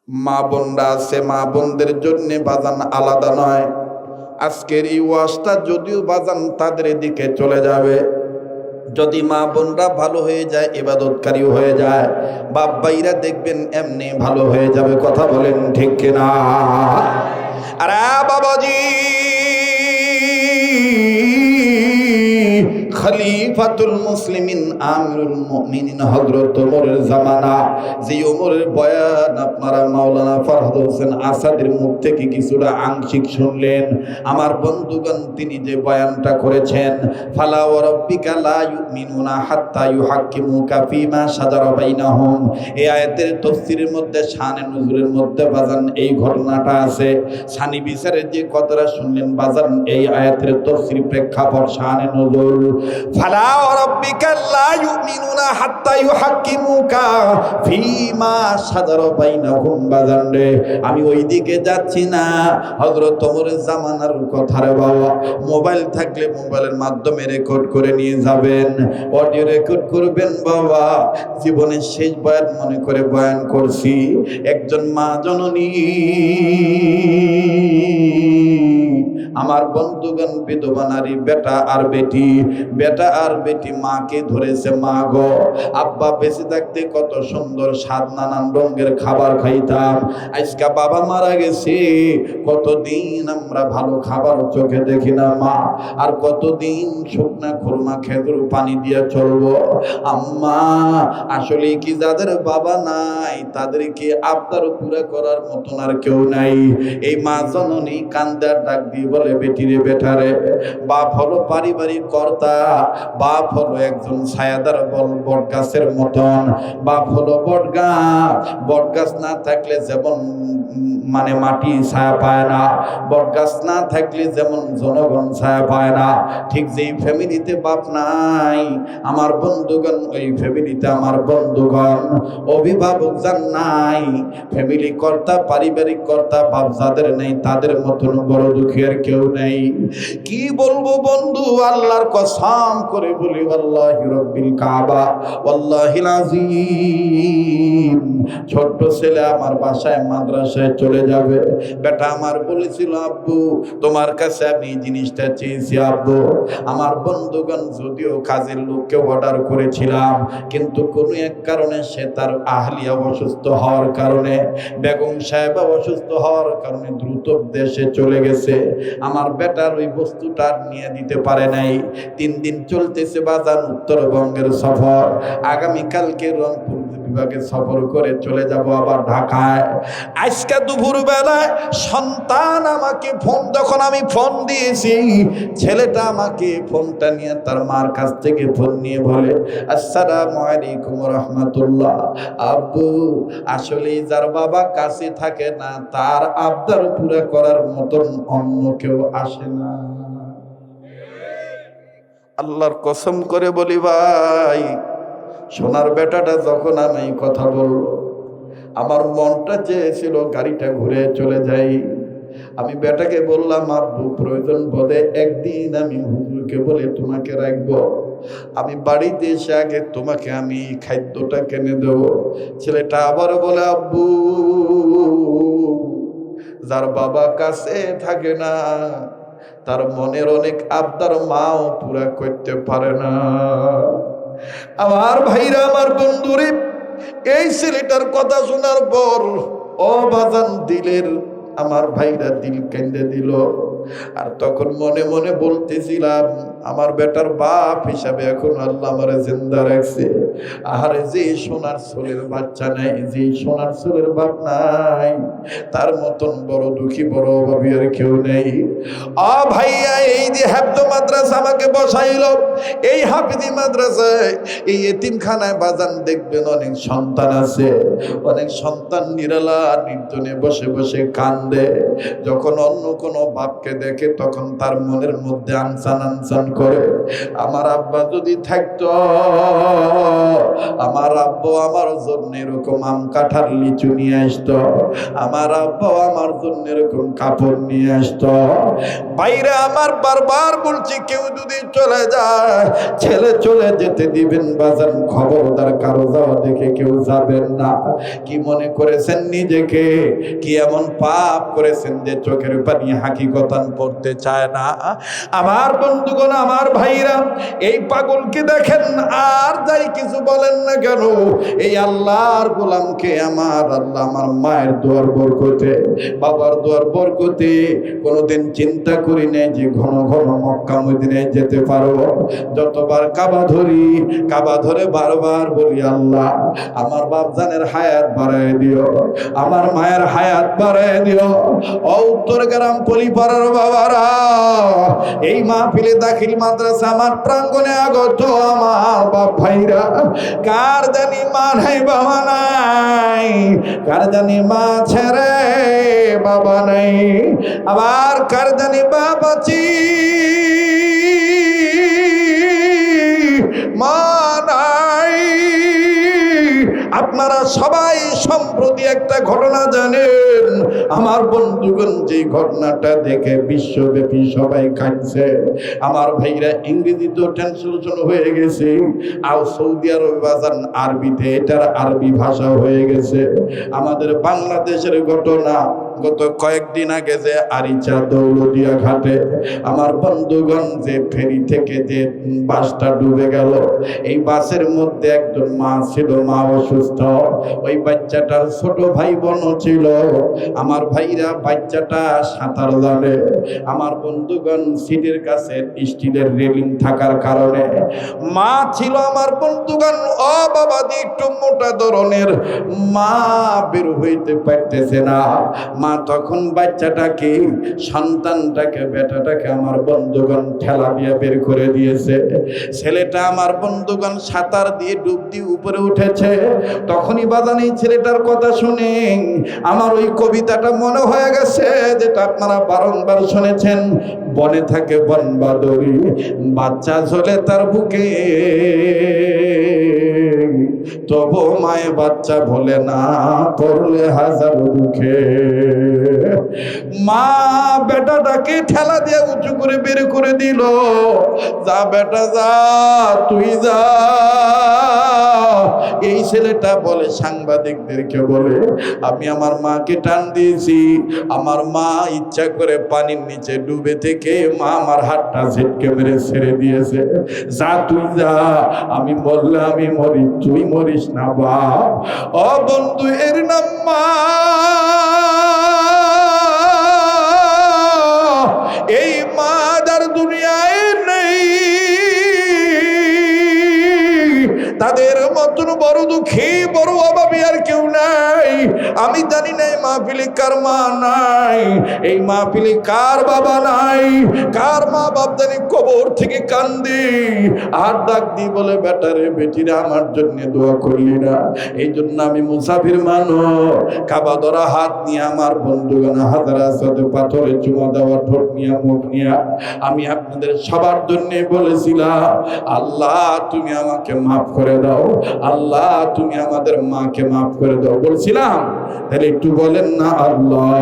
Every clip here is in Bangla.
মা বোনরা আছে, মা বোনদের জন্য বাজান আলাদা নয়। আজকের এই ওয়াজটা যদিও বাজান তাদের দিকে চলে যাবে, যদি মা বোনরা ভালো হয়ে যায়, ইবাদতকারী হয়ে যায়, বাপ ভাইরা দেখবেন এমনি ভালো হয়ে যাবে। কথা বলেন ঠিক কিনা? আরে বাবাজি, খলিফাতুল মুসলিমিন আমিরুল মুমিনিন হযরত ওমরের জামানা, যে ওমরের বয়ান আপনারা মাওলানা ফরহাদ হোসেন আসাদের মুখ থেকে কিছুটা আংশিক শুনলেন। আমার বন্ধুগণ, তিনি যে বয়ানটা করেছেন, ফালা ওয়া রাব্বিকা লা ইউমিনুনা হাত্তা ইউহাক্কিমুকা ফীমা শাজারা বাইনাহুম, এই আয়াতের তাফসীরের মধ্যে শানে নুজুলের মধ্যে বাজান এই ঘটনাটা আছে। সানি বিচারের যে কথাটা শুনলেন বাজান, এই আয়াতের তাফসীর প্রেক্ষাপট শানে নুজুল। ফালা ওয়া রাব্বিকা লা ইউমিনুনা হাত্তা ইউহাক্কিমুকা ফীমা শাজারা বাইনাহুম। বাজান রে, আমি ওই দিকে যাচ্ছি না, হযরত ওমরের জামানার কথা রে বাবা। মোবাইল থাকলে মোবাইলের মাধ্যমে রেকর্ড করে নিয়ে যাবেন, অডিও রেকর্ড করবেন বাবা। জীবনের শেষ বয়ান মনে করে বয়ান করছি। একজন মা জননী, আমার বন্ধুগণ, বিধবা নারী, বেটা আর বেটি, বেটা আর বেটি মাকে ধরেছে। মা গো, আব্বা বেঁচে থাকতে কত সুন্দর স্বাদ নানান রঙের খাবার খাইতাম, আজকে বাবা মারা গেছে, কতদিন আমরা ভালো খাবার চোখে দেখি না মা, আর কতদিন শুকনা খুরমা খেজুর পানি দিয়ে চলবো। আম্মা, আসলে কি যাদের বাবা নাই তাদেরকে আবদার পুরা করার মতন আর কেউ নাই। এই মা জননী কান্দার ডাক দিয়ে বলে, বেটিরে বেটারে, বাপ হলো পারিবারিক কর্তা, বাপ হলো একজন ছায়াদার বট গাছের মতন, বাপ হলো বটগাছ। বটগাছ না থাকলে যেমন মানে মাটি ছায়া পায় না, বটগাছ না থাকলে যেমন জনগণ ছায়া পায় না, ঠিক যেই ফ্যামিলিতে বাপ নাই আমার বন্ধুগণ, ওই ফ্যামিলিতে আমার বন্ধুগণ অভিভাবক যার নাই, ফ্যামিলি কর্তা, পারিবারিক কর্তা, বাপ যাদের নেই, তাদের মতন বড় দুঃখী আর কেউ নেই। কি বলবো বন্ধু, আল্লাহর কসম করে বলি, আল্লাহি রাব্বিল কাবা, ওয়াল্লাহিল আযীম, ছোট্ট ছেলে আমার বাসায় মাদ্রাসায় চলে যাবে। বেটা আমার বলেছিল, আব্বু তোমার কাছে আমি এই জিনিসটা চেয়েছি আব্বু। আমার বন্ধুগণ, যদিও কাজের লোককে অর্ডার করেছিলাম, কিন্তু কোনো এক কারণে সে তার আহলিয়া অসুস্থ হওয়ার কারণে, বেগম সাহেবা অসুস্থ হওয়ার কারণে দ্রুত দেশে চলে গেছে। আমার বেটার ওই বস্তুটা নিয়ে দিতে পারে নাই। 3 দিন চলতেছে বাজান উত্তরবঙ্গের সফর, আগামীকালকে রংপুর বিভাগে সফর করে চলে যাব আবার ঢাকায়। আজকে দুপুর বেলায় সন্তান আমাকে ফোন, যখন আমি ফোন দিয়েছি, ছেলেটা আমাকে ফোনটা নিয়ে তার মার কাছ থেকে ফোন নিয়ে বলে, আসসালামু আলাইকুম রাহমাতুল্লাহ, আব্বু আসলে যার বাবা কাছে থাকে না তার আবদার পুরা করার মতন অন্য কেউ আসে না। আল্লাহর কসম করে বলি ভাই, সোনার বেটাটা যখন আমি কথা বলবো, আমার মনটা চেয়েছিল গাড়িটা ঘুরে চলে যাই। আমি বেটাকে বললাম, আব্বু প্রয়োজন বোধে একদিন আমি হুজুরকে বলে তোমাকে রাখবো, আমি বাড়িতে এসে আগে তোমাকে আমি খাদ্যটা কিনে দেবো। ছেলেটা আবার বলে, আব্বু যার বাবা কাছে থাকে না তার মনের অনেক আবদার মাও পুরা করতে পারে না। আমার ভাইরা, আমার বন্ধুরে, এই ছেলেটার কথা শোনার পর ও বাজান দিলের, আমার ভাইরা দিল কেঁদে দিল। আর তখন মনে মনে বলতেছিলাম, আমার বেটার বাপ হিসাবে এখন আল্লাহ আমারে জিন্দা রাখছে। আরে যে সোনার ছোলের বাচ্চা নাই, যে সোনার ছোলের বাপ নাই, তার মতন বড় দুঃখী, বড় অভাবী আর কেউ নেই। ও ভাইয়া, এই যে হাফেজ মাদ্রাসা আমাকে বসাইল, এই হাফেজি মাদ্রাসায়, এই এতিমখানায় বাজান দেখবেন অনেক সন্তান আছে, অনেক সন্তান নিরালা নির্জনে বসে বসে কান্না কান্দে। যখন অন্য কোনো বাপকে দেখে তখন তার মনের মধ্যে আনসান আনসান করে, আমার আব্বা যদি থাকতো, আমার আব্বা আমার জন্য এরকম আম কাঁঠাল লিচু নিয়ে আসতো, আমার আব্বা আমার জন্য এরকম কাপড় নিয়ে আসতো। বাইরে আমার বারবার বলছি, কেউ যদি চলে যায়, ছেলে চলে যেতে দিবেন বাজান, খবরদার কারো যাওয়া দেখে কেউ যাবেন না। কি মনে করেছেন নিজেকে? কি এমন পাপ করেছেন যে চোখের পানি হাকিকতান পড়তে চায় না? আমার বন্ধুগণ, আমার ভাইরা, এই পাগলকে দেখেন, আর যাই কিছু বলেন না কেন, এই আল্লাহর গোলামকে আমার আল্লাহ আমার মায়ের দোয়ার বরকতে, বাবার দোয়ার বরকতে কোনোদিন চিন্তা করি নাই যে ঘন ঘন মক্কা মদিনায় যেতে পারবো। যতবার কাবা ধরি, কাবা ধরে বারবার বলি, আল্লাহ আমার বাপজানের হায়াত বাড়ায় দিও, আমার মায়ের হায়াত বাড়ায় দিও। ও উত্তর গ্রাম পলিপাড়ার বাবারা, এই মাহফিলে দাখিল মাদ্রাসা আমার প্রাঙ্গণে আগত আমার বাপ ভাইরা, কার জানি মা নাই বাবা নাই, কার জানি মা ছেড়ে বাবা নাই, আবার কার জানি বাবা চি মা নাই। আপনারা সবাই সম্প্রতি একটা ঘটনা জানেন, আমার বন্ধুগণ যে ঘটনাটা দেখে বিশ্বব্যাপী সবাই কাঁদছে। আমার ভাইরা ইংরেজিতেও ট্রান্সলেশন হয়ে গেছে, আর সৌদি আরব বাজান আরবিতে এটার আরবি ভাষা হয়ে গেছে। আমাদের বাংলাদেশের ঘটনা, গত কয়েকদিন আগে যে আরিচা দৌলতিয়া ঘাটে আমার বন্ধুগণ যে ফেরি থেকে যে বাসটা ডুবে গেল, এই বাসের মধ্যে একজন মা ছিল, মা অসুস্থ, ওই বাচ্চাটার ছোট ভাই বোন ছিল। আমার ভাইরা বাচ্চাটা সাঁতার জানে। আমার বন্ধুগণ সিটের কাছে স্টিলের রেলিং থাকার কারণে মা ছিল আমার বন্ধুগণ ও বাবা দি একটু মোটা ধরনের, মা বের হইতে পারতেছে না। মা তখন বাচ্চাটাকে, সন্তানটাকে, বেটাটাকে আমার বন্ধুগণ ঠেলা দিয়ে বের করে দিয়েছে। ছেলেটা আমার বন্ধুগণ সাঁতার দিয়ে ডুব দিয়ে উপরে উঠেছে। তখনই বাজান এই ছেলেটার কথা শুনে আমার ওই কবিতাটা মনে হয়ে গেছে, যেটা আপনারা বারংবার শুনেছেন, বনে থাকে বনবাদরি, বাচ্চা ঝোলে তার বুকে, তবু মায়ে বাচ্চা ভোলে না, পড়লে হাজার দুঃখে। মা বেটাটাকে ঠেলা দিয়ে উঁচু করে বের করে দিল, যা বেটা যা, তুই যা। এই ছেলেটা বলে, সাংবাদিকদেরকে বলে, আমি আমার মাকে টান দিয়েছি, আমার মা ইচ্ছা করে পানির নিচে ডুবে থেকে মা আমার হাতটা ঝেটকে মেরে ছেড়ে দিয়েছে, যা তুই যা, আমি বললে আমি মরি, তুই মরিস না বাপ। ও বন্ধু, এর নাম মা। এই মা যার দুনিয়ায় নেই, তাদের মতন বড় দুঃখী, বড় অভাবী আর কেউ নাই। আমি জানি না এই মাহফিলে কার মা নাই, এই মাহফিলে কার বাবা নাই, কার মা বাপ জানি কবর থেকে কান্দি আর ডাক দি বলে, বেটারে বেটিরা আমার জন্য দোয়া করলি না। এই জন্য আমি মুসাফির মানুষ, কাবা ধরা হাত নিয়ে আমার বন্ধুগণ হাজার সাথে পাথরে চুমা দেওয়া, ঠোঁট নিয়ে, মুখ নিয়ে আমি আপনাদের সবার জন্য বলেছিলাম, আল্লাহ তুমি আমাকে মাফ করে দাও, আল্লাহ তুমি আমাদের মাকে মাফ করে দাও, বলছিলাম। তাহলে একটু বলেন না আল্লাহ।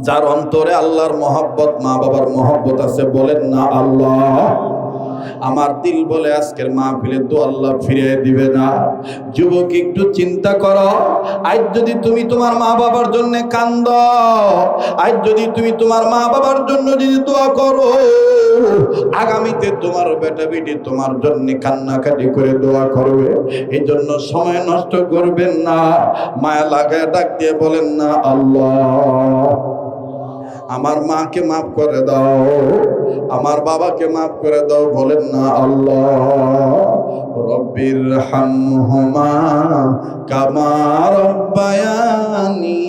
যার অন্তরে আল্লাহর মহব্বত, মা বাবার মহব্বত আছে, বলেন না আল্লাহ। আমার দিল বলে আজকের মাহফিলে তো আল্লাহ ফিরিয়ে দিবে না। যুবক একটু চিন্তা করো, আজ যদি তুমি তোমার মা বাবার জন্য কান্দ, আজ যদি তুমি তোমার মা বাবার জন্য যদি দোয়া করো, আগামীতে তোমার বেটা বেটি তোমার জন্য কান্নাকাটি করে দোয়া করবে। এই জন্য সময় নষ্ট করবেন না, মায়া লাগায় ডাক দিয়ে বলেন না আল্লাহ। আমার মাকে মাফ করে দাও, আমার বাবাকে মাফ করে দাও, বলেন না আল্লাহ। রব্বির হামহুমা কামা রব্বায়ানি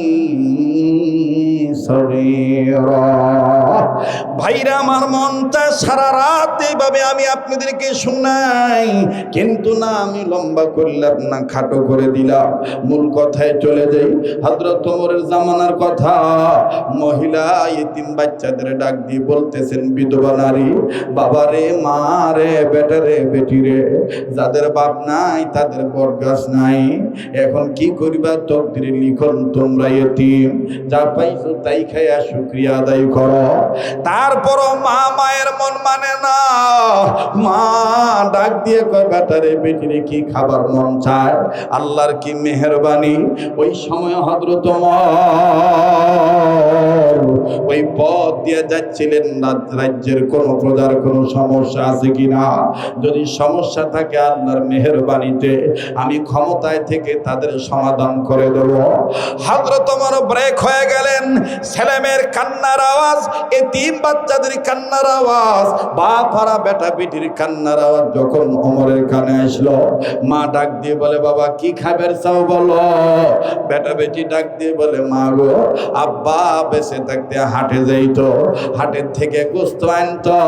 সগীরা। ভাইরা আমার মনটা সারা রাত এইভাবে আমি আপনাদেরকে শোনাই, কিন্তু না আমি লম্বা করলাম না, খাটো করে দিলাম। মূল কথায় চলে যাই। হযরত ওমরের জামানার কথা, মহিলা ইতিম বাচ্চাদের ডাক দিয়ে বলতেছেন, বিধবা নারী, বাবা রে, মা রে, বেটা রে, বেটি রে, যাদের বাপ নাই তাদের বরগাছ নাই, এখন কি করিবা? তকদিরে লিখন তোমরা ইতিম, যা পাইছো তাই খাইয়া শুকরিয়া আদায় করো। তারপরও মা মায়ের মন মানে না। মা ডাক দিয়ে কয়, বেটা রে, বেটি রে, কি খাবার মন চায়? আল্লাহর কি মেহেরবানি, ওই সময় হযরত ওমর ওই পথ দিয়ে যাচ্ছিলেন, রাজ্যের কোন প্রজার কোন সমস্যা আছে কিনা, যদি সমস্যা থাকে আল্লাহর মেহেরবানিতে আমি ক্ষমতায় থেকে তাদের সমাধান করে দেব। হযরত ওমর ব্রেক হয়ে গেলেন। ছেলেমেয়ের কান্নার আওয়াজ, এতিম বাচ্চাদের কান্নার আওয়াজ, বাপ হারা বেটা বেটির কান্নার আওয়াজ যখন ওমরের কানে আসলো, মা ডাক দিয়ে বলে, বাবা কি খাবার চাও বলো? বেটা বেটি ডাক দিয়ে বলে, মা গো, আব্বা বেঁচে থাকতে হাটে যাইতো, হাটের থেকে গোস্ত আনতো,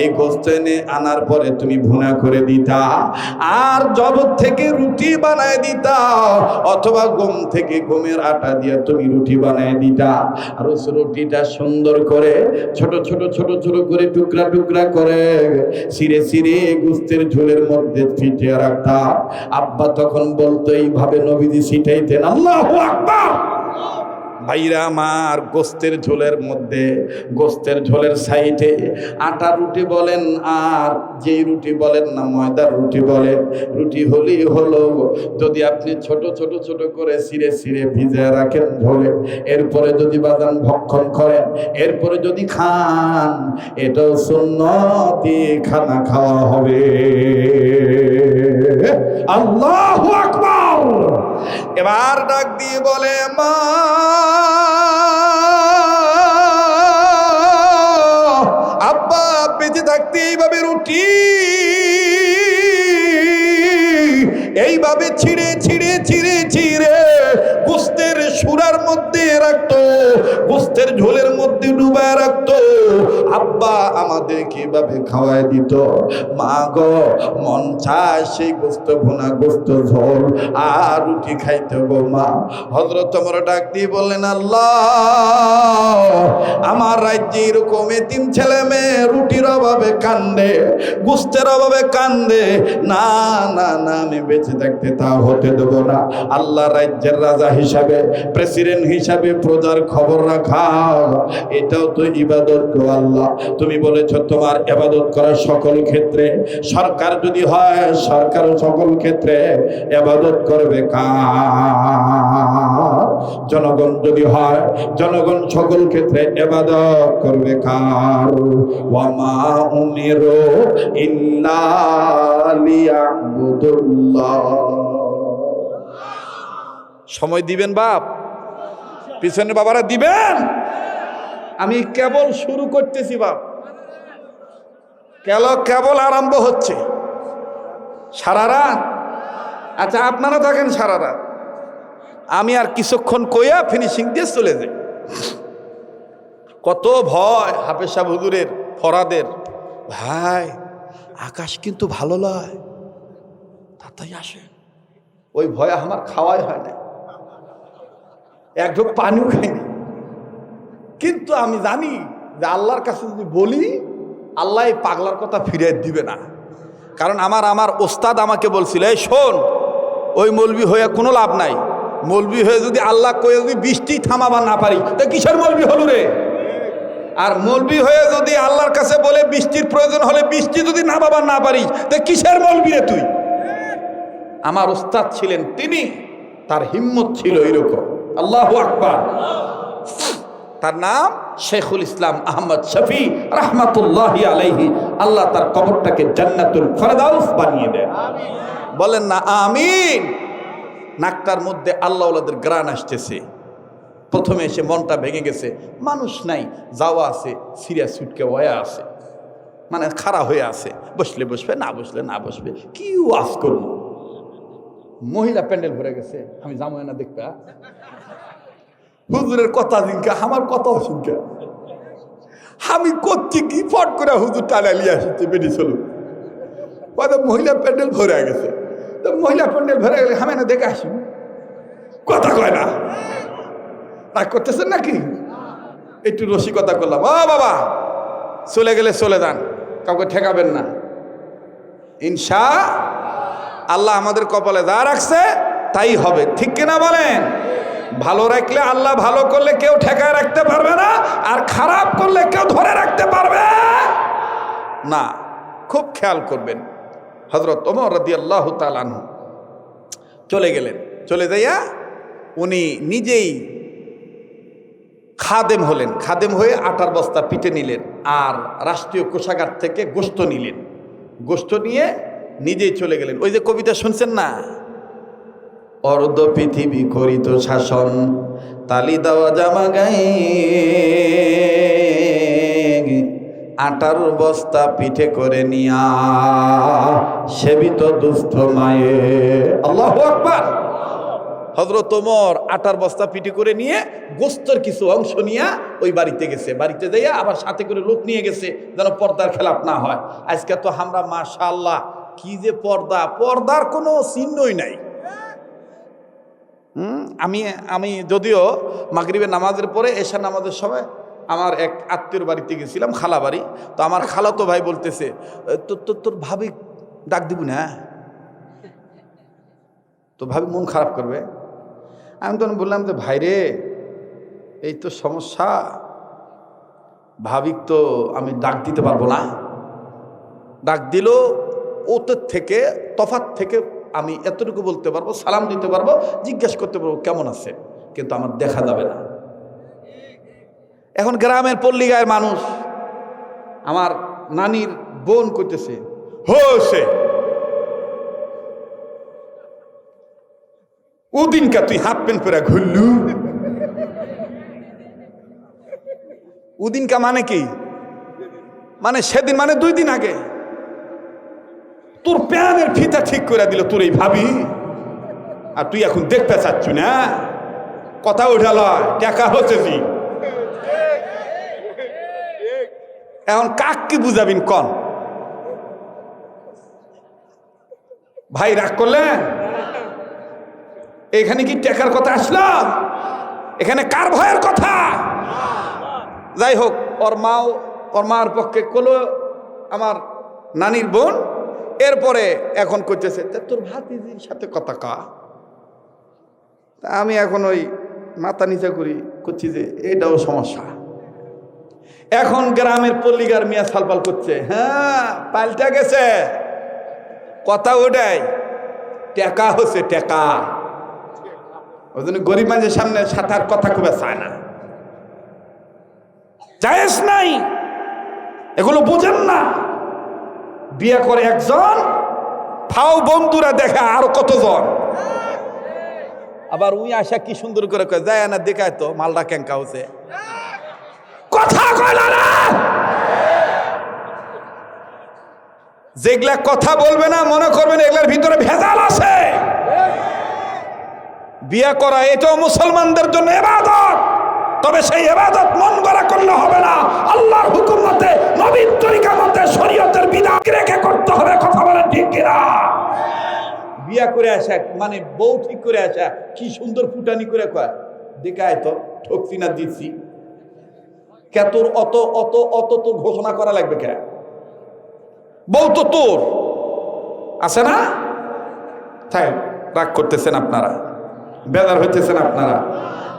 এই গোস্ত এনে আনার পরে তুমি ভুনা করে দিতা, আর জবর থেকে রুটি বানায় দিতা, অথবা গম থেকে গমের আটা দিয়ে তুমি রুটি বানায় দিতা, আর ওই রুটিটা সুন্দর করে ছোট ছোট ছোট ছোট করে টুকরা টুকরা করে ছিঁড়ে ছিঁড়ে গোস্তের ঝোলের মধ্যে ছিটিয়ে রাখতা। আব্বা তখন বলতো, এইভাবে নবীজি ছিটাইতেন। আল্লাহু আকবার। ভাইরা আমার, গোস্তের ঝোলের মধ্যে, গোস্তের ঝোলের সাইডে আটা রুটি বলেন আর যেই রুটি বলেন না ময়দার রুটি বলেন, রুটি হলেই হলো, যদি আপনি ছোট ছোট ছোট করে ছিঁড়ে ছিঁড়ে ভিজে রাখেন ঝোলে, এরপরে যদি বাদাম ভক্ষণ করেন, এরপরে যদি খান, এটাও সুন্নতি খানা খাওয়া হবে। আল্লাহু আকবার। এবার ডাক দিয়ে বলে, মা আব্বা বেঁচে থাকতে এইভাবে রুটি এইভাবে ছিঁড়ে ছিঁড়ে ছিঁড়ে ছিঁড়ে গোস্তের সুরার মধ্যে রাখতো, গোস্তের ঝোলের মধ্যে ডুবায় রাখতো, আব্বা আমাদের কিভাবে খাওয়ায় দিত। মা গো, মন চায় সেই গোস্ত ভুনা, গোস্ত ঝোল আর রুটি খাইতে গো মা। হযরত ওমর ডাক দিয়ে বললেন, আল্লাহ, আমার রাজ্যে এরকম এতিম ছেলে মেয়ে রুটির অভাবে কান্দে, গোস্তের অভাবে কান্দে, না না না, আমি বেঁচে থাকতে তা হতে দেব না। আল্লাহ রাজ্যের রাজা হিসাবে, প্রেসিডেন্ট হিসাবে প্রজার খবর রাখা, এটাও তো ইবাদত গো আল্লাহ। তুমি বলেছো তোমার ইবাদত করার সকল ক্ষেত্রে, সরকার যদি হয় সরকার সকল ক্ষেত্রে ইবাদত করবে কার? জনগণ যদি হয় জনগণ সকল ক্ষেত্রে ইবাদত করবে কার? ওয়া মা উমিরু ইল্লা লিয়াবুদুল্লাহ। সময় দিবেন বাপ, পিছনে বাবারা দিবেন। আমি কেবল শুরু করতেছি বাপ, কেবল আরম্ভ হচ্ছে। সারা রাত, আচ্ছা আপনারা থাকেন সারা রাত, আমি আর কিছুক্ষণ কইয়া ফিনিশিং দিয়ে চলে যাই। কত ভয় হাফেজ সাহেব হুজুরের, ফরাদের, ভাই আকাশ কিন্তু ভালো লয়, তাই আসে। ওই ভয় আমার খাওয়াই হয় না, এক ঢোক পানিও খাইনি, কিন্তু আমি জানি যে আল্লাহর কাছে যদি বলি, আল্লাহ এই পাগলার কথা ফিরে দিবে না। কারণ আমার ওস্তাদ আমাকে বলছিল, এই শোন, ওই মৌলবি হয়ে কোনো লাভ নাই, মৌলবি হয়ে যদি আল্লাহ কয়ে যদি বৃষ্টি থামাবার না পারি, তো কিসের মৌলবি হলো রে? আর মৌলবি হয়ে যদি আল্লাহর কাছে বলে বৃষ্টির প্রয়োজন হলে বৃষ্টি যদি নামাবার না পারিস, তো কিসের মৌলবি রে তুই? আমার ওস্তাদ ছিলেন তিনি, তার হিম্মত ছিল এরকম। আল্লাহু আকবার। তার নাম শেখুল ইসলাম আহমদ শফি রাহমাতুল্লাহি আলাইহি। আল্লাহ তার কবরটাকে জান্নাতুল ফেরদাউস বানিয়ে দেন। বলেন না আমিন। নাকটার মধ্যে আল্লাহওয়ালাদের গ্রান আসতেছে। প্রথমে এসে মনটা ভেঙে গেছে, মানুষ নাই, যাওয়া আছে, সিরিয়াস সুটকে ওয়া আছে, মানে খাড়া হয়ে আছে, বসলে বসবে, না বসলে না বসবে, কি ওয়াজ করবো। মহিলা প্যান্ডেল ভরে গেছে, আমি যাবো না দেখবা, হুজুরের কথা জিনকা, আমার কথাও শুনকা, আমি করছি কি, ফট করে হুজুর টানালি আসছে বেরিয়ে চলো, মহিলা প্যান্ডেল ভরে গেছে। তো মহিলা প্যান্ডেল ভরে গেলে আমি না দেখে আসি, কথা কয় না, রাগ করতেছেন নাকি? একটু রসিকতা করলাম, ও বাবা চলে গেলে চলে যান, কাউকে ঠেকাবেন না। ইনশা আল্লাহ আমাদের কপালে যা রাখছে তাই হবে, ঠিক কিনা বলেন? ভালো রাখলে আল্লাহ ভালো করলে কেউ ঠেকায় রাখতে পারবে না, আর খারাপ করলে কেউ ধরে রাখতে পারবে না। খুব খেয়াল করবেন। হযরত ওমর রাদিয়াল্লাহু তাআলা আনহু চলে গেলেন, চলে যাইয়া উনি নিজেই খাদেম হলেন। খাদেম হয়ে আটার বস্তা পিটে নিলেন, আর রাষ্ট্রীয় কোষাগার থেকে গোশত নিলেন। গোশত নিয়ে নিজেই চলে গেলেন। ওই যে কবিতা শুনছেন না, অর্ধ পৃথিবী করিত শাসন, তালি দেওয়া জামা গায়ে, আটার বস্তা পিঠে করে নিয়া সেবিত দুস্থ মায়ে। আল্লাহু আকবার। হযরত ওমর আটার বস্তা পিঠে করে নিয়ে গোস্তের কিছু অংশ নিয়ে ওই বাড়িতে গেছে। বাড়িতে যাইয়া আবার সাথে করে লোক নিয়ে গেছে যেন পর্দার খেলাপ না হয়। আজকে তো আমরা মাশাআল্লাহ কি যে পর্দা, পর্দার কোনো চিহ্নই নাই। আমি যদিও মাগরিবের নামাজের পরে এশার নামাজের সময় আমার এক আত্মীয়র বাড়িতে গেছিলাম, খালা বাড়ি। তো আমার খালাতো ভাই বলতেছে, তোর ভাবি ডাক দিব না, তো ভাবি মন খারাপ করবে। আমি তখন বললাম যে ভাই রে, এই তো সমস্যা, ভাবিক তো আমি ডাক দিতে পারবো না। ডাক দিল ওদের থেকে তফাৎ থেকে আমি এতটুকু বলতে পারবো, সালাম দিতে পারবো, জিজ্ঞেস করতে পারবো কেমন আছে, কিন্তু আমার দেখা যাবে না। এখন গ্রামের পল্লী গায়ের মানুষ, আমার নানির বোন করতেছে, হোসে ওদিনকা তুই হাফ প্যান্ট পরে ঘুরলু। ওদিনকা মানে কি? মানে সেদিন, মানে 2 দিন আগে তোর প্যানের ফিতা ঠিক করে দিল তোর এই ভাবি, আর তুই এখন দেখতে চাচ্ছ না? কথা উঠাল, টাকা হচ্ছে জি। এখন কাক কি বুঝাবিন কন? ভাই রাগ করলেন? এখানে কি টেকার কথা আসলো? এখানে কার ভয়ের কথা? যাই হোক, ওর মার পক্ষে কলো আমার নানির বোন। এরপরে এখন করতেছে তোর ভাতিজির সাথে কথা কা। আমি এখন ওই মাথা নিচে করি, করছি যে এটাও সমস্যা। এখন গ্রামের পল্লীগার মিয়া সালপাল করছে, হ্যাঁ পাল্টা গেছে কথা, ওটাই টেকা হচ্ছে টেকা। ওই জন্য গরিব মানুষের সামনে সাঁতার কথা খুব চায় না, জায়েজ নাই, এগুলো বুঝেন না। বিয়ে করে একজন, ফাও বন্ধুরা দেখে আরো কতজন। আবার উই আসা কি সুন্দর করে কয়, যায় না দেখায় তো মালটা ক্যাঙ্কা হচ্ছে, কথা কয় না। যেগুলা কথা বলবে না মনে করবেন এগুলার ভিতরে ভেজাল আছে। বিয়ে করা এটাও মুসলমানদের জন্য ইবাদত, তবে সেই ইবাদত মন গড়া করলে হবে না, আল্লাহর হুকুম মতে, নবীর তরিকা মতে, শরীয়তের বিধান রেখে করতে হবে। কথা বলেন ঠিক কিনা? বিয়া করে আসা মানে বউ ঠিক করে আসা, কি সুন্দর ফুটানি করে কয়, দেখায় তো ঠকছি না দিচ্ছি কে? তোর অত অত অত তোর ঘোষণা করা লাগবে কে? বউ তো তোর আছে না? তাই রাগ করতেছেন আপনারা, বেজার হইতেছেন আপনারা।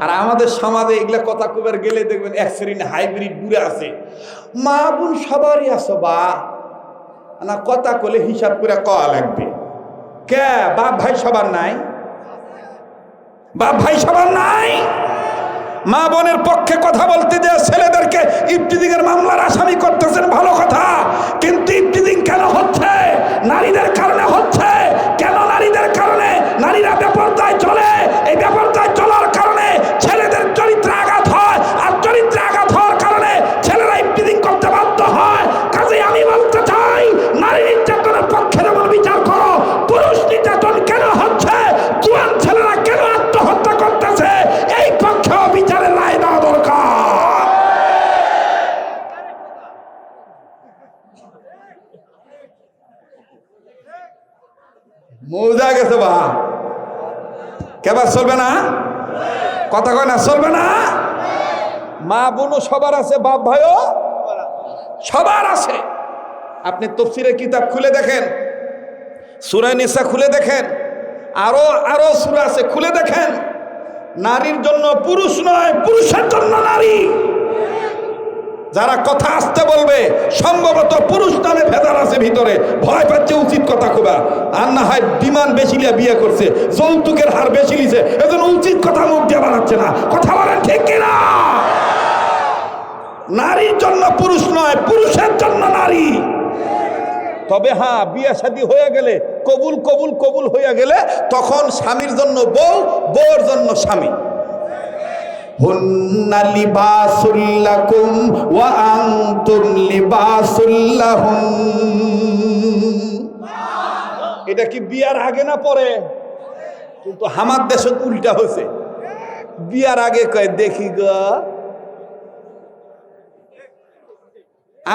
আর আমাদের সমাজে এগুলা কথা কবার গেলে দেখবেন এক শ্রেণী হাইব্রিড বুড়ে আছে, মা বোন সবারই আছে, বা না কথা কলে হিসাব করে কয়া লাগবে। কে বাপ ভাই সবার নাই? বাপ ভাই সবার নাই? মা বোনের পক্ষে কথা বলতে যে ছেলেদেরকে ইফতিজিং এর মামলার আসামি করতেছেন, ভালো কথা, কিন্তু ইফতিজিং কেন হচ্ছে? নারীদের কারণে হচ্ছে। কেন নারীদের কারণে? নারীরা বেপরদায় চলে, এই বেপরদায় চলার কারণে ছেলেদের চরিত্রে আঘাত হয়, আর চরিত্রে আঘাত হওয়ার কারণে ছেলেরা ইফতিজিং করতে বাধ্য হয়। কাজে আমি বলতে চাই, নারী নির্যাতনের পক্ষে যেমন বিচার করো, পুরুষ নির্যাতন কেন হচ্ছে, জোয়ান ছেলেরা কেন আত্মহত্যা করতেছে, এই পক্ষেও বিচারের রায় দেওয়া দরকার। দেবা? কেবার চলবে না? কথা কয় না, চলবে না? মা বোনও সবার আছে, বাপ ভাইও সবার আছে। আপনি তাফসীরের কিতাব খুলে দেখেন, সূরা নিসা খুলে দেখেন, আরো সূরা আছে, খুলে দেখেন। নারীর জন্য পুরুষ নয়, পুরুষের জন্য নারী। যারা কথা আসতে বলবে সম্ভবত পুরুষ নামে ভেদার আছে ভিতরে, ভয় পাচ্ছে উচিত কথা কবা। আর না হয় ডিমান্ড বেশি লিয়া বিয়ে করছে, যৌতুকের হার বেশি লিছে, এজন্য উচিত কথা মুখ দিয়ে বাড়াচ্ছে না। কথা বলেন ঠিক কিনা? নারীর জন্য পুরুষ নয়, পুরুষের জন্য নারী। তবে হ্যাঁ, বিয়ে শাদী হয়ে গেলে, কবুল কবুল কবুল হয়ে গেলে, তখন স্বামীর জন্য বউ, বউর জন্য স্বামী। হুন্না লিবাসুল লাকুম ওয়া আনতুম লিবাসুল লাহুন। এটা কি বিয়ার আগে না পরে? কিন্তু আমার দেশে উল্টা হয়েছে, বিয়ার আগে কয় দেখি গো।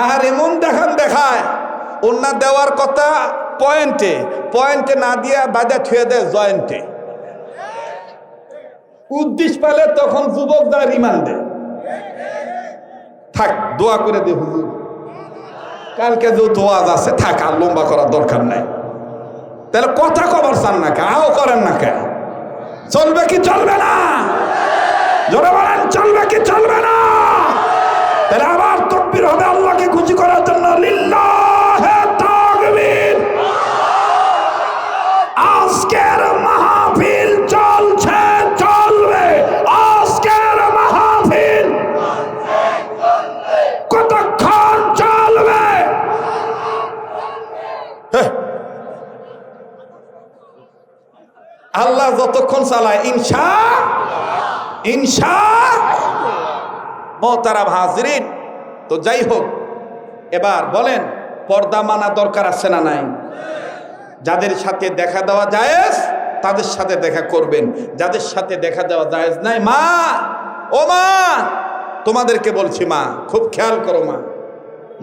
আর এমন দেখায় ওনা দেওয়ার কথা পয়েন্টে, পয়েন্টে না দিয়ে বাজা ছুঁয়ে দেয় জয়েন্টে। উদ্দেশ্য পেলে তখন যুবক দা রিমান্ডে থাক, দোয়া করে দে হুজুর, কালকে যে দোয়া আছে থাক, আর লম্বা করার দরকার নাই। তাহলে কথা কবার চান না কে? আও করেন না কে? চলবে কি চলবে না? জোরে বলেন, চলবে কি চলবে না? তাহলে আবার তাকবীর হবে আল্লাহকে খুশি করার জন্য। লিল্লাহে তাকবীর। আজকের মাহফিল চলছে, চলবে। আজকের মাহফিল কতক্ষণ চলবে? আল্লাহ যতক্ষণ চালায়, ইনশা মোহতারাম হাজরিন। তো যাই হোক, এবার বলেন পর্দা মানা দরকার আছে না নাই? যাদের সাথে দেখা দেওয়া জায়েজ তাদের সাথে দেখা করবেন, যাদের সাথে দেখা দেওয়া জায়েজ নাই, মা ও মা তোমাদেরকে বলছি, মা খুব খেয়াল করো। মা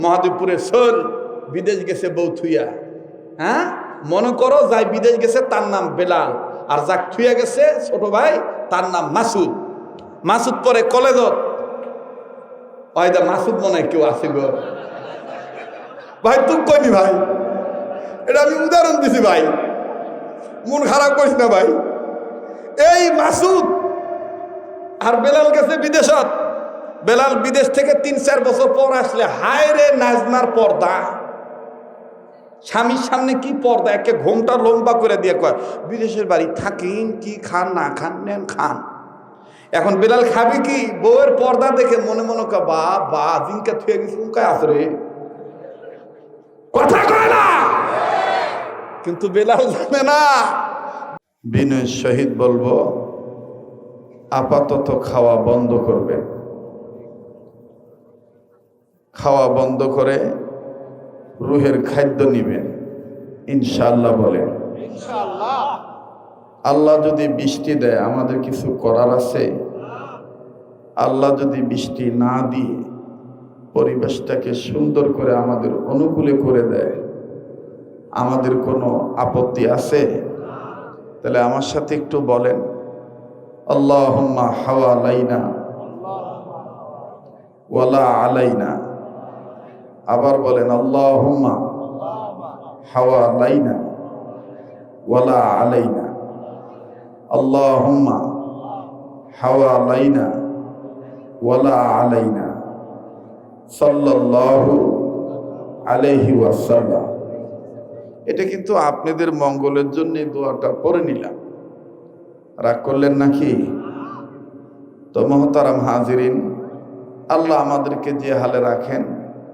মহাদেবপুরের সোল বিদেশ গেছে বউ থুইয়া, হ্যাঁ মনে করো যাই বিদেশ গেছে তার নাম বেলাল, আর যাক থুইয়া গেছে ছোট ভাই তার নাম মাসুদ। মাসুদ পরে কলেজত, ওইদা মাসুদ মনে হয় কেউ আছে গো ভাই, তুই কইনি ভাই, এটা আমি উদাহরণ দিছি ভাই, মন খারাপ করিস না ভাই। এই মাসুদ আর বেলাল গেছে বিদেশত। বেলাল বিদেশ থেকে ৩-৪ বছর পর আসলে, হায় রে নাজমার পর্দা, স্বামীর সামনে কি পর্দা, একে ঘোমটা লম্বা করে দিয়ে কয় বিদেশের বাড়ি থাকেন কি খান না খান, নেন খান। এখন বেলাল খাবি কি? বউয়ের পর্দা দেখে মনে মনে কয় বা জিনকা থুয়ে গেছি উনকায় আসরে, কথা কয় না। কিন্তু বেলাল জানে না। বিনয় শহীদ বলবো, আপাতত খাওয়া বন্ধ করবে, খাওয়া বন্ধ করে রুহের খাদ্য নিবেন ইনশাআল্লাহ। বলেন ইনশাআল্লাহ। আল্লাহ যদি বৃষ্টি দেয়, আমাদের কিছু করার আছে? আল্লাহ যদি বৃষ্টি না দিয়ে পরিবেশটাকে সুন্দর করে আমাদের অনুকূলে করে দেয়, আমাদের কোনো আপত্তি আছে? তাহলে আমার সাথে একটু বলেন, আল্লাহুম্মা হাওয়ালাইনা ওয়ালা আলাইনা। আবার বলেন, আল্লাহুম্মা হাওয়ালাইনা ওয়ালা আলাইনা। আল্লাহুম্মা হাওয়ালাইনা ওয়ালা আলাইনা সাল্লাল্লাহু আলাইহি ওয়াসাল্লাম। এটা কিন্তু আপনাদের মঙ্গলের জন্য দোয়াটা পড়ে নিলাম, রাগ করলেন নাকি? তো মুহতারাম হাজিরিন, আল্লাহ আমাদেরকে যে হালে রাখেন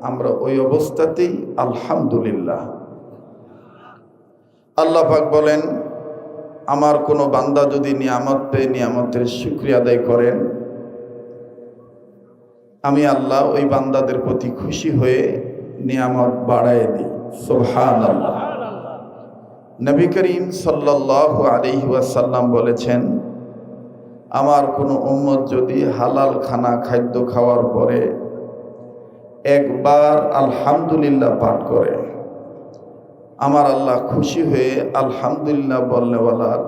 আমরা ওই অবস্থাতেই আলহামদুলিল্লাহ। আল্লাহ পাক বলেন, আমার কোনো বান্দা যদি নিয়ামত পেয়ে নিয়ামতের শুকরিয়া আদায় করেন, আমি আল্লাহ ওই বান্দাদের প্রতি খুশি হয়ে নিয়ামত বাড়ায় দিই। সুবহানাল্লাহ। নবী করিম সাল্লাল্লাহু আলাইহি ওয়াসাল্লাম বলেছেন, আমার কোনো উম্মত যদি হালাল খাদ্য খাওয়ার পরে একবার আলহামদুলিল্লাহ পাঠ করে, আমার আল্লাহ খুশি হয়ে আলহামদুলিল্লাহ বলনেওয়ালার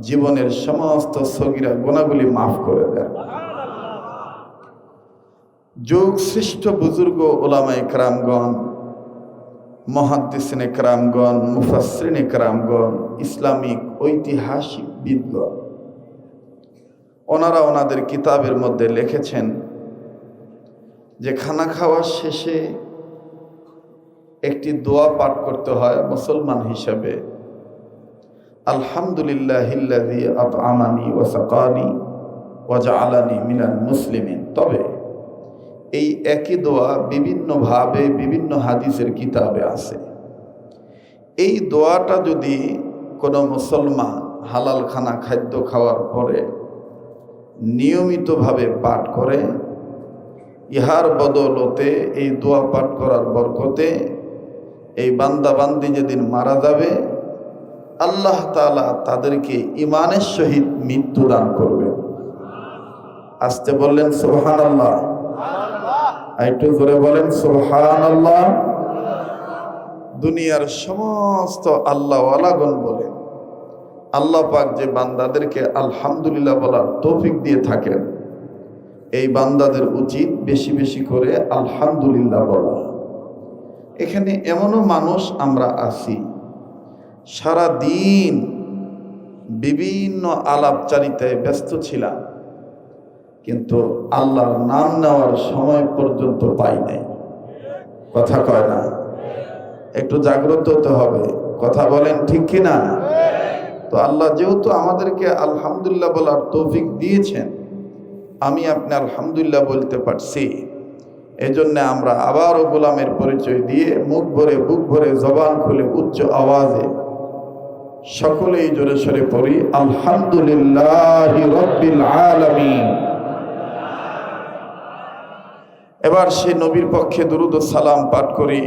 জীবনের সমস্ত সগীরা গুনাহগুলি মাফ করে দেন। যুগ সৃষ্ট বুজুর্গ ওলামায়ে কেরামগণ, মুহাদ্দিসিনে কেরামগণ, মুফাসসিরিনে কেরামগণ, ইসলামিক ঐতিহাসিক বিদগণ, ওনারা ওনাদের কিতাবের মধ্যে লিখেছেন যে খানা খাওয়ার শেষে একটি দোয়া পাঠ করতে হয় মুসলমান হিসেবে, আলহামদুলিল্লাহিল্লাযী আত'আমানি ওয়া সাকানি ওয়া জাআলানি মিনাল মুসলিমিন। তবে এই একই দোয়া বিভিন্নভাবে বিভিন্ন হাদিসের কিতাবে আছে। এই দোয়াটা যদি কোনো মুসলমান হালাল খানা খাদ্য খাওয়ার পরে নিয়মিতভাবে পাঠ করে, ইহার বদৌলতে, এই দোয়া পাঠ করার বরকতে এই বান্দা বান্দি যেদিন মারা যাবে আল্লাহ তাআলা তাদেরকে ঈমানের সহিত মৃত্যু দান করবে। আস্তে বললেন সুবহানাল্লাহ, একটু জোরে বলেন সুবহানাল্লাহ। দুনিয়ার সমস্ত আল্লাহওয়ালাগণ বলেন আল্লাহ পাক যে বান্দাদেরকে আলহামদুলিল্লাহ বলার তৌফিক দিয়ে থাকেন, এই বান্দাদের উচিত বেশি বেশি করে আলহামদুলিল্লাহ বলা। এখানে এমনও মানুষ আমরা আছি সারা দিন বিভিন্ন আলাপচারিতায় ব্যস্ত ছিলাম, কিন্তু আল্লাহর নাম নেওয়ার সময় পর্যন্ত পাই নাই। কথা কয় না? একটু জাগ্রত হতে হবে, কথা বলেন ঠিক কিনা? তো আল্লাহ যেহেতু আমাদেরকে আলহামদুলিল্লাহ বলার তৌফিক দিয়েছেন, আমি আপনি আলহামদুলিল্লাহ বলতে পারছি, এজন্য আমরা আবারও গোলামের পরিচয় দিয়ে মুখ ভরে বুক ভরে জবান খুলে উচ্চ আওয়াজে সকলেই জোরে সরে পড়ি আলহামদুলিল্লাহি রাব্বিল আলামিন। এবার সেই নবীর পক্ষে দুরূদ ও সালাম পাঠ করি,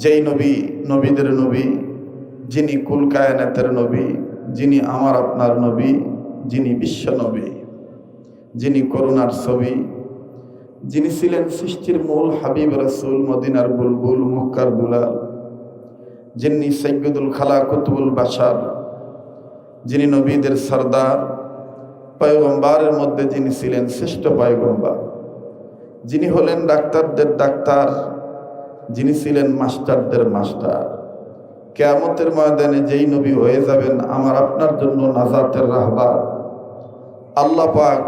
যেই নবী নবীদের নবী, যিনি কুল কায়নাতের নবী, যিনি আমার আপনার নবী, যিনি বিশ্ব নবী, যিনি করুণার ছবি, যিনি ছিলেন সৃষ্টির মূল হাবিব রাসূল, মদিনার বুলবুল, মক্কার দুলাল, যিনি সাইয়্যিদুল খালাক কুতুবুল বাশার, যিনি নবীদের সরদার, পয়গম্বরের মধ্যে যিনি ছিলেন শ্রেষ্ঠ পয়গম্বর, যিনি হলেন ডাক্তারদের ডাক্তার, যিনি ছিলেন মাস্টারদের মাস্টার। কিয়ামতের ময়দানে যেই নবী হয়ে যাবেন আমার আপনার জন্য নাজাতের রাহবার, আল্লাহ পাক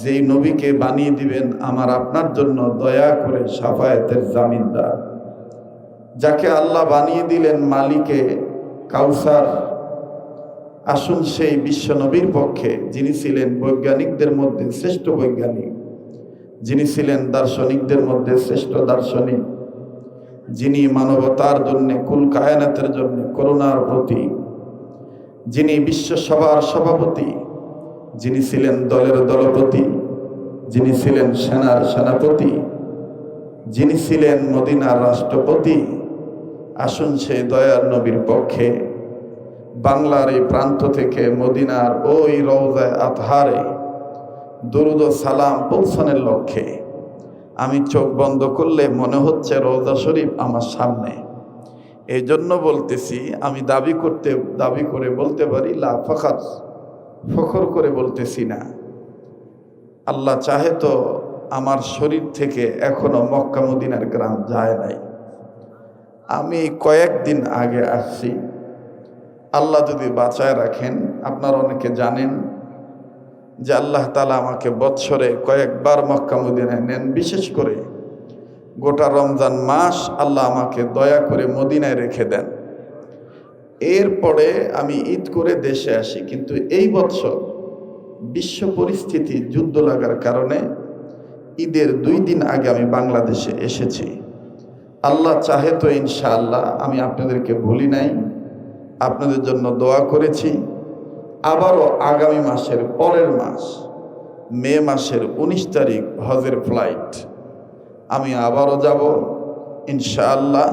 যেই নবীকে বানিয়ে দিবেন আমার আপনার জন্য দয়া করে শাফায়াতের জামিনদার, যাকে আল্লাহ বানিয়ে দিলেন মালিকে কাউসার। আসুন সেই বিশ্ব নবীর পক্ষে, যিনি ছিলেন বৈজ্ঞানিকদের মধ্যে শ্রেষ্ঠ বৈজ্ঞানিক, যিনি ছিলেন দার্শনিকদের মধ্যে শ্রেষ্ঠ দার্শনিক, যিনি মানবতার জন্য কুল কায়নাতের জন্য করুণার প্রতীক, যিনি বিশ্ব সভার সভাপতি, যিনি ছিলেন দলের দলপতি, যিনি ছিলেন সেনার সেনাপতি, যিনি ছিলেন মদিনার রাষ্ট্রপতি। আসুন সেই দয়ার নবীর পক্ষে বাংলার এই প্রান্ত থেকে মদিনার ওই রওজায়ে আতহারে দরুদ ও সালাম পৌঁছানোর লক্ষ্যে আমি চোখ বন্ধ করলে মনে হচ্ছে রওজা শরীফ আমার সামনে। এই জন্য বলতেছি, আমি দাবি করে বলতে পারি লা ফখর, ফখর করে বলতেছি না। আল্লাহ চাহে তো আমার শরীর থেকে এখনো মক্কা মদিনার গ্রাম যায় নাই। আমি কয়েকদিন আগে আসছি, আল্লাহ যদি বাঁচায় রাখেন। আপনারা অনেকে জানেন যে আল্লাহ তাআলা আমাকে বৎসরে কয়েকবার মক্কা মদিনায় নেন। বিশেষ করে গোটা রমজান মাস আল্লাহ আমাকে দয়া করে মদিনায় রেখে দেন। এরপরে আমি ঈদ করে দেশে আসি, কিন্তু এই বৎসর বিশ্ব পরিস্থিতি যুদ্ধ লাগার কারণে ঈদের 2 দিন আগে আমি বাংলাদেশে এসেছি। আল্লাহ চাহে তো ইনশাআল্লাহ আমি আপনাদেরকে ভুলি নাই, আপনাদের জন্য দোয়া করেছি। আবারও আগামী মাসের পরের মাস মে মাসের 19 তারিখ হজের ফ্লাইট, আমি আবারও যাব ইনশাআল্লাহ।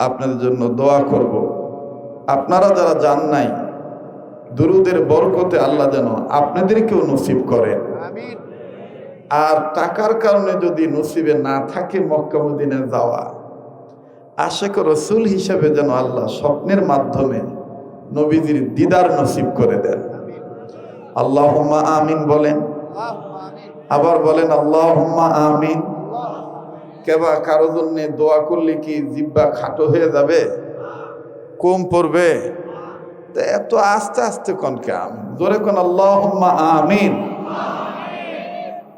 আপনাদের জন্য দোয়া করব। আপনারা যারা যান নাই, দুরুদের বরকতে আল্লাহ যেন আপনাদেরকেও নসিব করেন। আর টাকার কারণে যদি নসিবে না থাকে মক্কা মদিনায় যাওয়া, আশিক রসুল হিসেবে যেন আল্লাহ স্বপ্নের মাধ্যমে নবীজির দিদার নসিব করে দেন। আল্লাহুম্মা আমিন বলেন, আবার বলেন আল্লাহুম্মা আমিন। কেবা কারো জন্য দোয়া করলে কি জিব্বা খাটো হয়ে যাবে, কম পড়বে? তো এত আস্তে আস্তে কনকে আমিন, জোরে কোন আল্লাহুম্মা আমিন।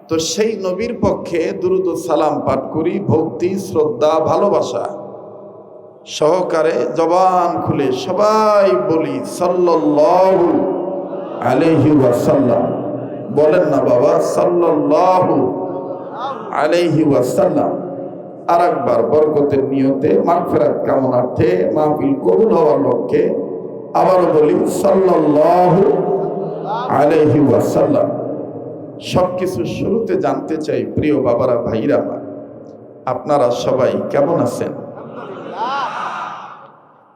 তো সেই নবীর পক্ষে দুরুদ ও সালাম পাঠ করি ভক্তি শ্রদ্ধা ভালোবাসা সহকারে, জবান খুলে সবাই বলি সাল্লাল্লাহু আলাইহি ওয়াসাল্লাম। বলেন না বাবা, সাল্লাল্লাহু আলাইহি ওয়াসাল্লাম। আর একবার বরকতের নিয়তে মাগফিরাত কামনার্থে মাহফিল কবুল হওয়ার লক্ষ্যে আবারও বলি সাল্লাল্লাহু আলাইহি ওয়াসাল্লাম। সবকিছু শুরুতে জানতে চাই প্রিয় বাবারা ভাইরা আমার, আপনারা সবাই কেমন আছেন?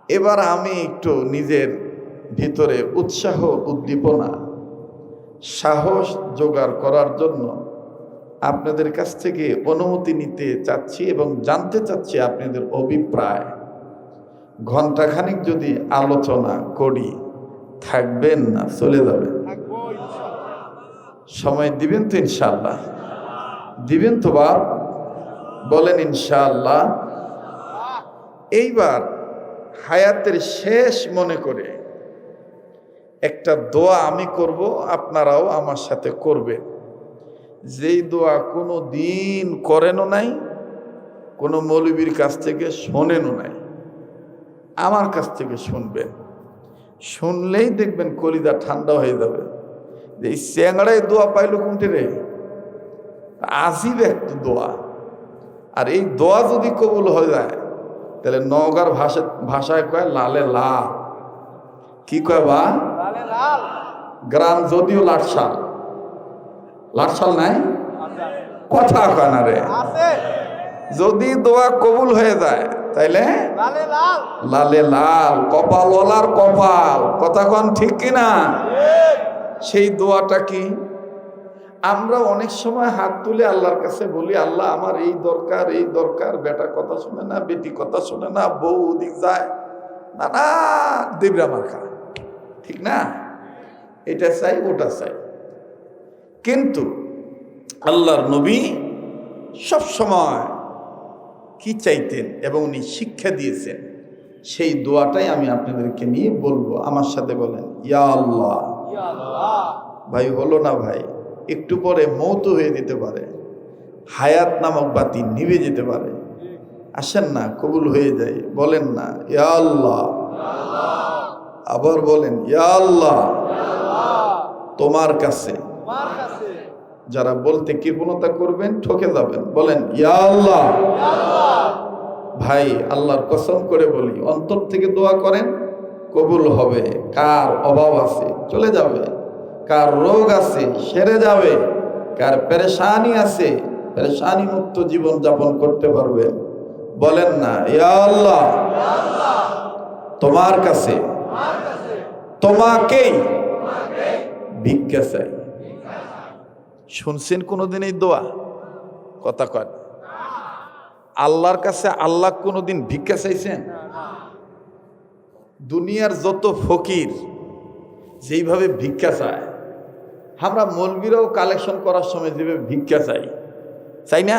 এবার আমি একটু নিজের ভিতরে উৎসাহ উদ্দীপনা সাহস জোগাড় করার জন্য আপনাদের কাছ থেকে অনুমতি নিতে চাচ্ছি এবং জানতে চাচ্ছি আপনাদের অভিপ্রায়। ঘণ্টাখানিক যদি আলোচনা করি, থাকবেন না চলে যাবেন? সময় দিবেন তো ইনশাআল্লাহ? দিবেন তো বাপ? বলেন ইনশাআল্লাহ। এইবার হায়াতের শেষ মনে করে একটা দোয়া আমি করব, আপনারাও আমার সাথে করবেন। যেই দোয়া কোনো দিন করেনও নাই, কোনো মৌলবীর কাছ থেকে শোনেনও নাই, আমার কাছ থেকে শুনবেন। শুনলেই দেখবেন কলিজা ঠান্ডা হয়ে যাবে যে এই চ্যাংড়ায় দোয়া পাইলো কোনটি রে, আজিব একটা দোয়া। আর এই দোয়া যদি কবুল হয়ে যায় তাহলে নওগাঁর ভাষায় কয় লালে লাল। কি কয় বা? গ্রাম যদিও লাটশাল, লাটশাল নাই, কথা কয় না রে। যদি দোয়া কবুল হয়ে যায় তাইলে লালে লাল, কপাল ওলার কপাল। কথা কন ঠিক কিনা? সেই দোয়াটা কি? আমরা অনেক সময় হাত তুলে আল্লাহর কাছে বলি, আল্লাহ আমার এই দরকার, এই দরকার। বেটা কথা শুনে না, বেটি কথা শুনে না, বউ ওদিক যায়, না না দেবরা মার্কা, ঠিক না? এটা চাই ওটা চাই। কিন্তু আল্লাহর নবী সব সময় কি চাইতেন এবং উনি শিক্ষা দিয়েছেন, সেই দোয়াটাই আমি আপনাদেরকে নিয়ে বলবো। আমার সাথে বলেন ইয়া আল্লাহ। ভাই হলো না ভাই, একটু পরে মৌত হয়ে যেতে পারে, হায়াত নামক বাতি নিভে যেতে পারে। আসেন না, কবুল হয়ে যায়। বলেন না ইয়া আল্লাহ। আবার বলেন ইয়া আল্লাহ। তোমার কাছে যারা বলতে কৃপণতা করবেন ঠকে যাবেন। বলেন ইয়া আল্লাহ। ভাই আল্লাহর কসম করে বলি, অন্তর থেকে দোয়া করেন, কবুল হবে। কার অভাব আছে চলে যাবে, কার রোগ আছে সেরে যাবে, কার পেরেশানি আছে পেরেশানি মুক্ত জীবন যাপন করতে পারবে। বলেন না ইয়া আল্লাহ। তোমার কাছে তোমাকেই ভিক্ষা চাই। শুনছেন কোনোদিন এই দোয়া? কথা কয় আল্লাহর কাছে আল্লাহ কোনোদিন ভিক্ষা চাইছেন? দুনিয়ার যত ফকির যেইভাবে ভিক্ষা চায়, আমরা মৌলবীরাও কালেকশন করার সময় যেভাবে ভিক্ষা চাই, চাই না?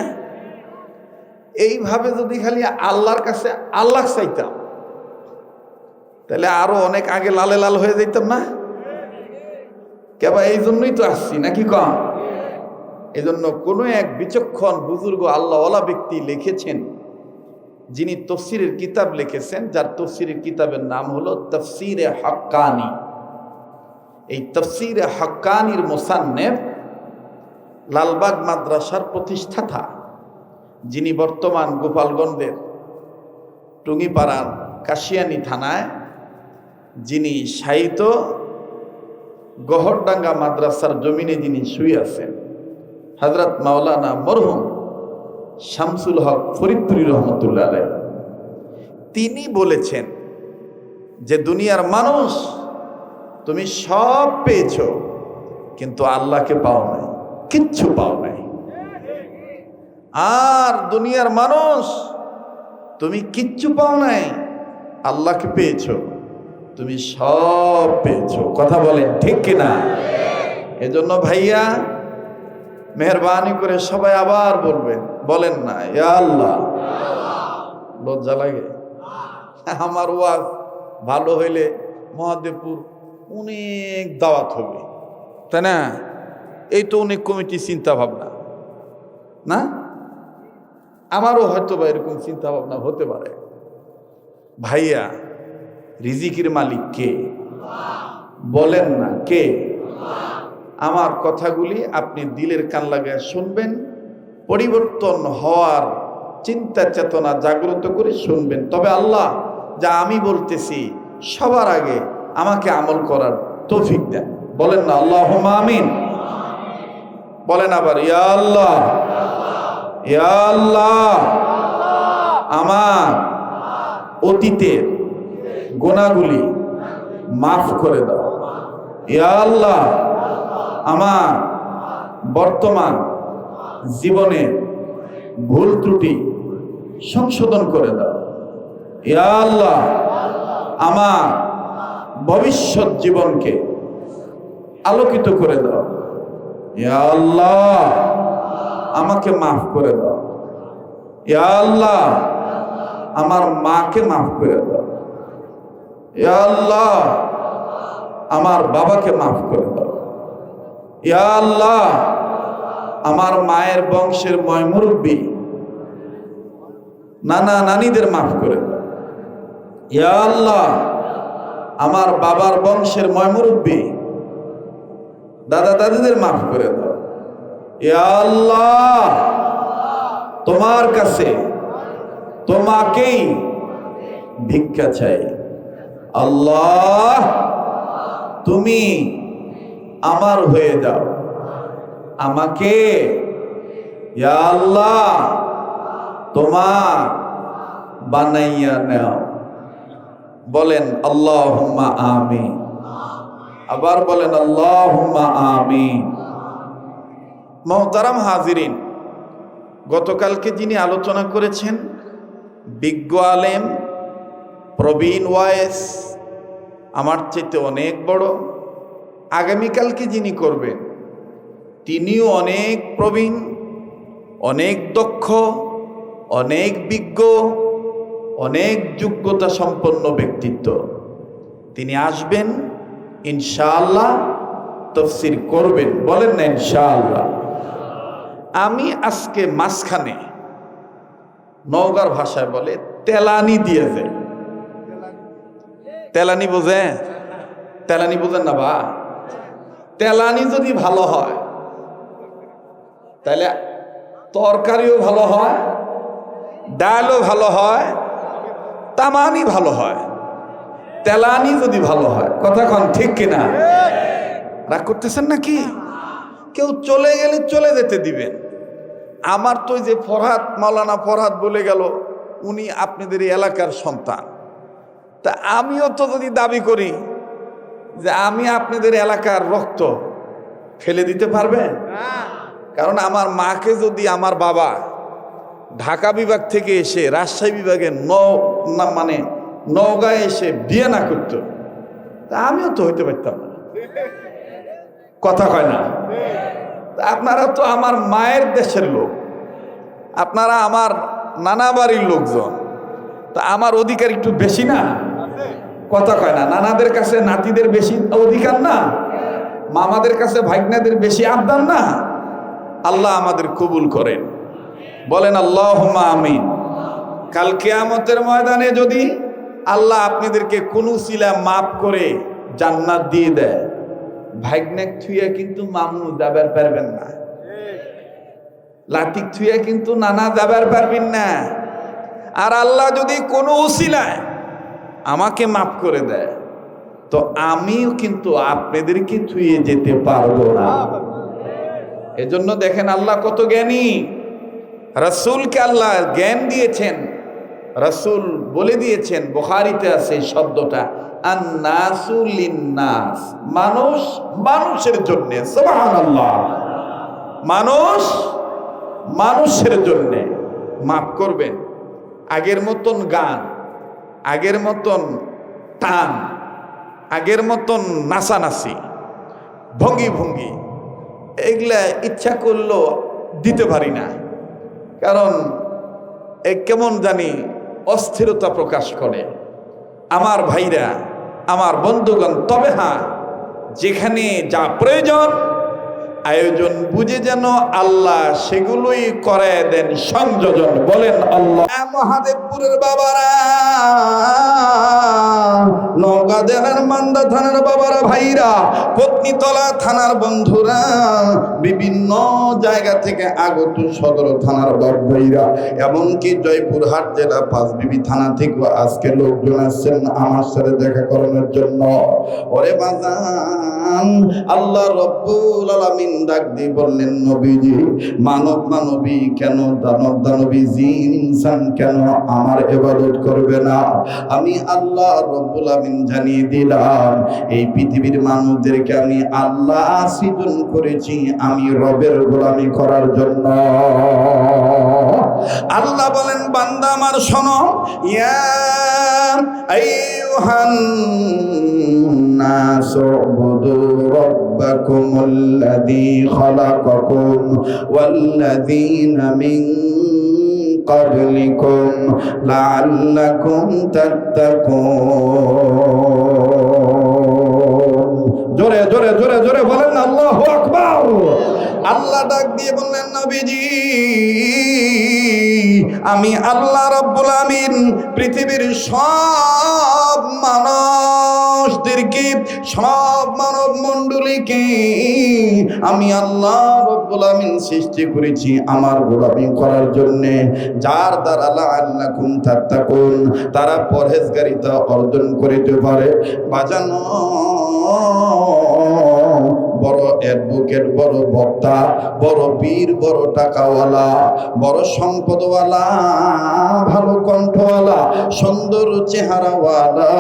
এইভাবে যদি খালি আল্লাহর কাছে আল্লাহ চাইতাম তাহলে আরো অনেক আগে লালে লাল হয়ে যেতাম না? কেবা এই জন্যই তো আসছি নাকি কম? এই জন্য কোনো এক বিচক্ষণ বুজুর্গ আল্লাহওয়ালা ব্যক্তি লিখেছেন, যিনি তফসিরের কিতাব লিখেছেন, যার তফসিরের কিতাবের নাম হলো তফসিরে হাক্কানি। এই তফসিরে হাক্কানির মুসান্নেফ লালবাগ মাদ্রাসার প্রতিষ্ঠাতা, যিনি বর্তমান গোপালগঞ্জের টুঙ্গিপাড়ার কাশিয়ানী থানায়, যিনি সাহিত্য গহরডাঙ্গা মাদ্রাসার জমিনে যিনি শুয়ে আছেন, হযরত মাওলানা মরহুম শামসুল হক ফরিদপুরি রহমতুল্লাহ আলাইহি, তিনি বলেছেন যে দুনিয়ার মানুষ, তুমি সব পেয়েছো কিন্তু আল্লাহকে পাও নাই, কিচ্ছু পাও নাই। আর দুনিয়ার মানুষ তুমি কিচ্ছু পাও নাই, আল্লাহকে পেয়েছো, তুমি সব পেয়েছো। কথা বলেন ঠিক কিনা? এজন্য ভাইয়া মেহরবানি করে সবাই আবার বলবেন, বলেন না ইয়া আল্লাহ। লজ্জা লাগে? আমার ওয়াজ ভালো হইলে মহাদেবপুর অনেক দাওয়াত হবে, তাই না? এই তো অনেক কমিটি চিন্তা ভাবনা, না? আমারও হয়তো বা এরকম চিন্তা ভাবনা হতে পারে। ভাইয়া, রিজিকের মালিক কে? বলেন না কে? আমার কথাগুলি আপনি দিলের কান লাগায় শুনবেন, পরিবর্তন হওয়ার চিন্তা চেতনা জাগ্রত করে শুনবেন। তবে আল্লাহ যা আমি বলতেছি সবার আগে আমাকে আমল করার তৌফিক দেন। বলেন না আল্লাহুম্মা আমিন। বলেন আবার ইয়া আল্লাহ, ইয়া আল্লাহ। আমার অতীতের গুনাহগুলি মাফ করে দাও। ইয়া আল্লাহ, আমার বর্তমান জীবনে ভুল ত্রুটি সংশোধন করে দাও। ইয়া আল্লাহ, আমার ভবিষ্যৎ জীবনকে আলোকিত করে দাও। ইয়া আল্লাহ, আমাকে মাফ করে দাও। ইয়া আল্লাহ, আমার মাকে মাফ করে দাও। ইয়া আল্লাহ, আমার বাবাকে মাফ করে দাও। ইয়া আল্লাহ, আমার মায়ের বংশের ময়মুরব্বী নানা নানীদের মাফ করে দাও। ইয়া আল্লাহ, আমার বাবার বংশের ময়মুরব্বী দাদা দাদিদের মাফ করে দাও। ইয়া আল্লাহ, তোমার কাছে তোমাকেই ভিক্ষা চাই। আল্লাহ, তুমি আমার হয়ে যাও, আমাকে ইয়া আল্লাহ তোমার বানাইয়া নাও। বলেন আল্লাহুম্মা আমিন। আবার বলেন আল্লাহুম্মা আমিন। মুহতারাম হাজিরিন, গতকালকে যিনি আলোচনা করেছেন বিজ্ঞ আলেম, প্রবীণ ওয়াইস, আমার চেয়ে অনেক বড়। আগামীকালকে যিনি করবেন তিনিও অনেক প্রবীণ, অনেক দক্ষ, অনেক বিজ্ঞ, অনেক যোগ্যতা সম্পন্ন ব্যক্তিত্ব। তিনি আসবেন ইনশাআল্লাহ, তাফসীর করবেন। বলেন না ইনশাআল্লাহ। আমি আজকে মাঝখানে, নওগাঁর ভাষায় বলে তেলানি দিয়ে যাই। তেলানি বোঝে? তেলানি বোঝেন না বা? তেলানি যদি ভালো হয় তাহলে তরকারিও ভালো হয়, ডালও ভালো হয়, তামানি ভালো হয়। তেলানি যদি ভালো হয়, কথা কন ঠিক কিনা? রাগ করতেছেন নাকি? কেউ চলে গেলে চলে যেতে দিবেন। আমার তো যে ফরহাদ, মাওলানা ফরহাদ বলে গেল উনি আপনাদের এলাকার সন্তান, তা আমিও তো যদি দাবি করি যে আমি আপনাদের এলাকার রক্ত, ফেলে দিতে পারবেন? কারণ আমার মাকে যদি আমার বাবা ঢাকা বিভাগ থেকে এসে রাজশাহী বিভাগে নওগাঁয় এসে বিয়ে না করত, তা আমিও তো হইতে পারতাম না। কথা কয় না? আপনারা তো আমার মায়ের দেশের লোক, আপনারা আমার নানা বাড়ির লোকজন, তা আমার অধিকার একটু বেশি না? কথা কয় না? নানাদের কাছে নাতিদের বেশি অধিকার না? মামাদের কাছে ভাগ্নাদের বেশি আবদার না? আল্লাহ আমাদের কবুল করেন। বলেন আল্লাহুম্মা আমিন। কাল কিয়ামতের ময়দানে যদি আল্লাহ আপনাদেরকে কোনো উসিলা মাফ করে জান্নাত দিয়ে দেয়, ভাগ্নেক থুইয়া কিন্তু মামু যাবার পারবেন না, লাতিক থুইয়া কিন্তু নানা যাবার পারবেন না। আর আল্লাহ যদি কোনো উসিলায় আমাকে মাফ করে দেয়, তো আমিও কিন্তু আপনাদেরকে থুয়ে যেতে পারবো না। এজন্য দেখেন আল্লাহ কত জ্ঞানী। রাসূলকে আল্লাহ জ্ঞান দিয়েছেন। রাসূল বলে দিয়েছেন, বুখারীতে আছে শব্দটা, আন-নাসু লিন-নাস, মানুষ মানুষের জন্য। সুবহানাল্লাহ। মানুষ মানুষের জন্য। মাফ করবেন, আগের মতন গান, আগের মতন টান, আগের মতন নাচানাচি, ভঙ্গি ভঙ্গি এগুলা ইচ্ছা করলেও দিতে পারি না। কারণ কেমন জানি অস্থিরতা প্রকাশ করে। আমার ভাইরা, আমার বন্ধুগণ, তবে হ্যাঁ, যেখানে যা প্রয়োজন আয়োজন বুঝে যেন আল্লাহ সেগুলোই করে দেন সংযোজন। বলেন আল্লাহ। মহাদেবপুরের বাবারা, নওগাঁ জেলার মান্দা থানার বাবারা, ভাইরা, পত্নীতলা থানার বন্ধুরা, বিভিন্ন জায়গা থেকে আগত সদর থানার বাপ ভাইরা, এমনকি জয়পুরহাট জেলা পাঁচবিবি থানা থেকে আজকে লোকজন আসছেন আমার সাথে দেখা করানোর জন্য। ওরে বাজান, আল্লাহ রব্বুল আলামিন ডাক দিয়ে বললেন, নবীজি, মানব মানবী কেন, দানব দানবী, জিন ইনসান কেন আমার ইবাদত করবে না? আমি আল্লাহ রব্বুল আলামিন জানিয়ে দিলাম, এই পৃথিবীর মানুষদেরকে আমি আল্লাহ সৃজন করেছি আমি রবের গোলামি করার জন্য। আল্লাহ বলেন, বান্দা আমার শোনো, ইয়া আইয়ুহান নাস উবুদু রাব্বাকুমুল্লাযী খালাকাকুম ওয়াল্লাযীনা মিন ক্বাবলিকুম লাআল্লাকুম তাত্তাকুন। জোরে জোরে জোরে জোরে বলেন আল্লাহু আকবার। আল্লাহ ডাক দিয়ে বললেন, নবীজি, আমি আল্লাহ রাব্বুল আমিন পৃথিবীর সব মানুষদেরকে, সব মানব মণ্ডলীকে আমি আল্লাহ রাব্বুল আমিন সৃষ্টি করেছি আমার গোলামি করার জন্য, যার দ্বারা লাআল্লাকুম তাত্তাকুন, তারা পরহেজগারিতা অর্জন করিতে পারে। বাজানো বড় অ্যাডভোকেট, বড় বক্তা, বড় বীর, বড় টাকাওয়ালা, বড় সম্পদওয়ালা, ভালো কণ্ঠওয়ালা, সুন্দর চেহারাওয়ালা,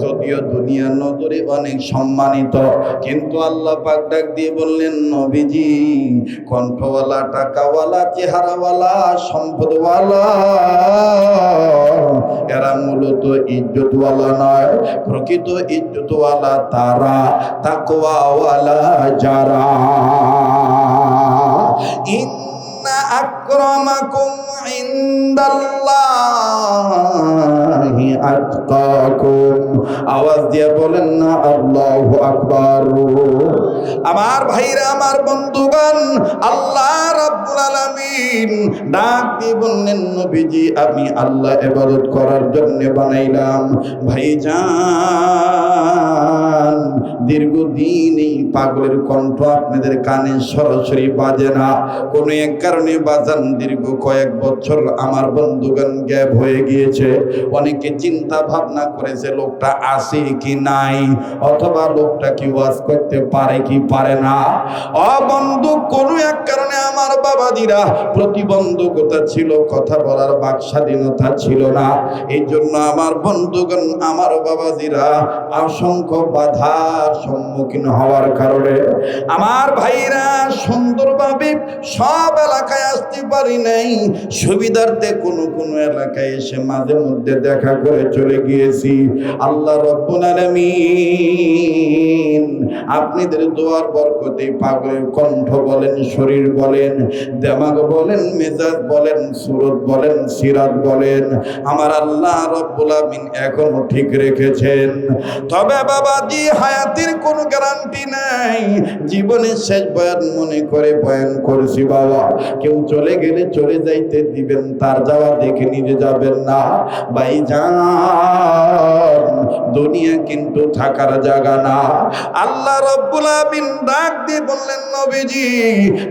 যদিও দুনিয়ার নজরে অনেক সম্মানিত, কিন্তু আল্লাহ পাক ডাক দিয়ে বললেন, নবীজি, কণ্ঠওয়ালা, টাকাওয়ালা, চেহারাওয়ালা, সম্পদওয়ালা এরা মূলত ইজ্জতওয়ালা নয়। প্রকৃত ইজ্জতওয়ালা তারা, তাকওয়াওয়ালা যারা। ইন্না আক্রামাকুম ইনদাল্লাহি আতকাকুম। আওয়াজ দিয়ে বলেন না আল্লাহু আকবার। আমার ভাইরা, আমার বন্ধুগণ, আল্লাহ রাব্বুল আলামিন ডাক দিয়ে বললেন, নবীজি, আমি আল্লাহ ইবাদত করার জন্য বানাইলাম। ভাইজান, দীর্ঘদিন এই পাগলের কণ্ঠ আপনাদের কানে সরাসরি বাজে না, কোনো এক কারণে বাজান। দীর্ঘ কয়েক বছর আমার বন্ধুগণ গ্যাপ হয়ে গিয়েছে। অনেকে চিন্তা ভাবনা করেছে লোকটা আসে কি নাই, অথবা লোকটা কি ওয়াজ করতে পারে কি পারে না। ও বন্ধু, কোনো এক কারণে আমার বাবাজিরা প্রতিবন্ধকতা ছিল, কথা বলার বাক স্বাধীনতা ছিল না। এই জন্য আমার বন্ধুগণ, আমার বাবাজিরা অসংখ্য বাধার সম্মুখীন হওয়ার কারণে আমার ভাইরা সুন্দরভাবে সব এলাকায় আসতে পারি নাই। সুবিধার্থে কোনো কোনো এলাকায় এসে মাঝে মধ্যে দেখা করে চলে গিয়েছি। আল্লাহ রাব্বুল আলামিন আপনাদের দোয়ার বরকতে পাগলের কণ্ঠ বলেন, শরীর বলেন, দেমাগ বলেন, মেজাজ বলেন, সুরত বলেন, সিরাত বলেন, আমার আল্লাহ রাব্বুল আলামিন এখনো ঠিক রেখেছেন। তবে বাবাজি, হায়াতের কোনো গ্যারান্টি নাই। জীবনের শেষ বয়ান মনে করে বয়ান করছি বাবা। কেউ চলে গেলে চলে যাইতে দিবেন, তার যাওয়া দেখে নিজে যাবেন না। ভাইজান, দুনিয়া কিন্তু থাকার জায়গা না। আল্লাহ রাব্বুল আলামিন ডাক দিয়ে বললেন, নবীজি,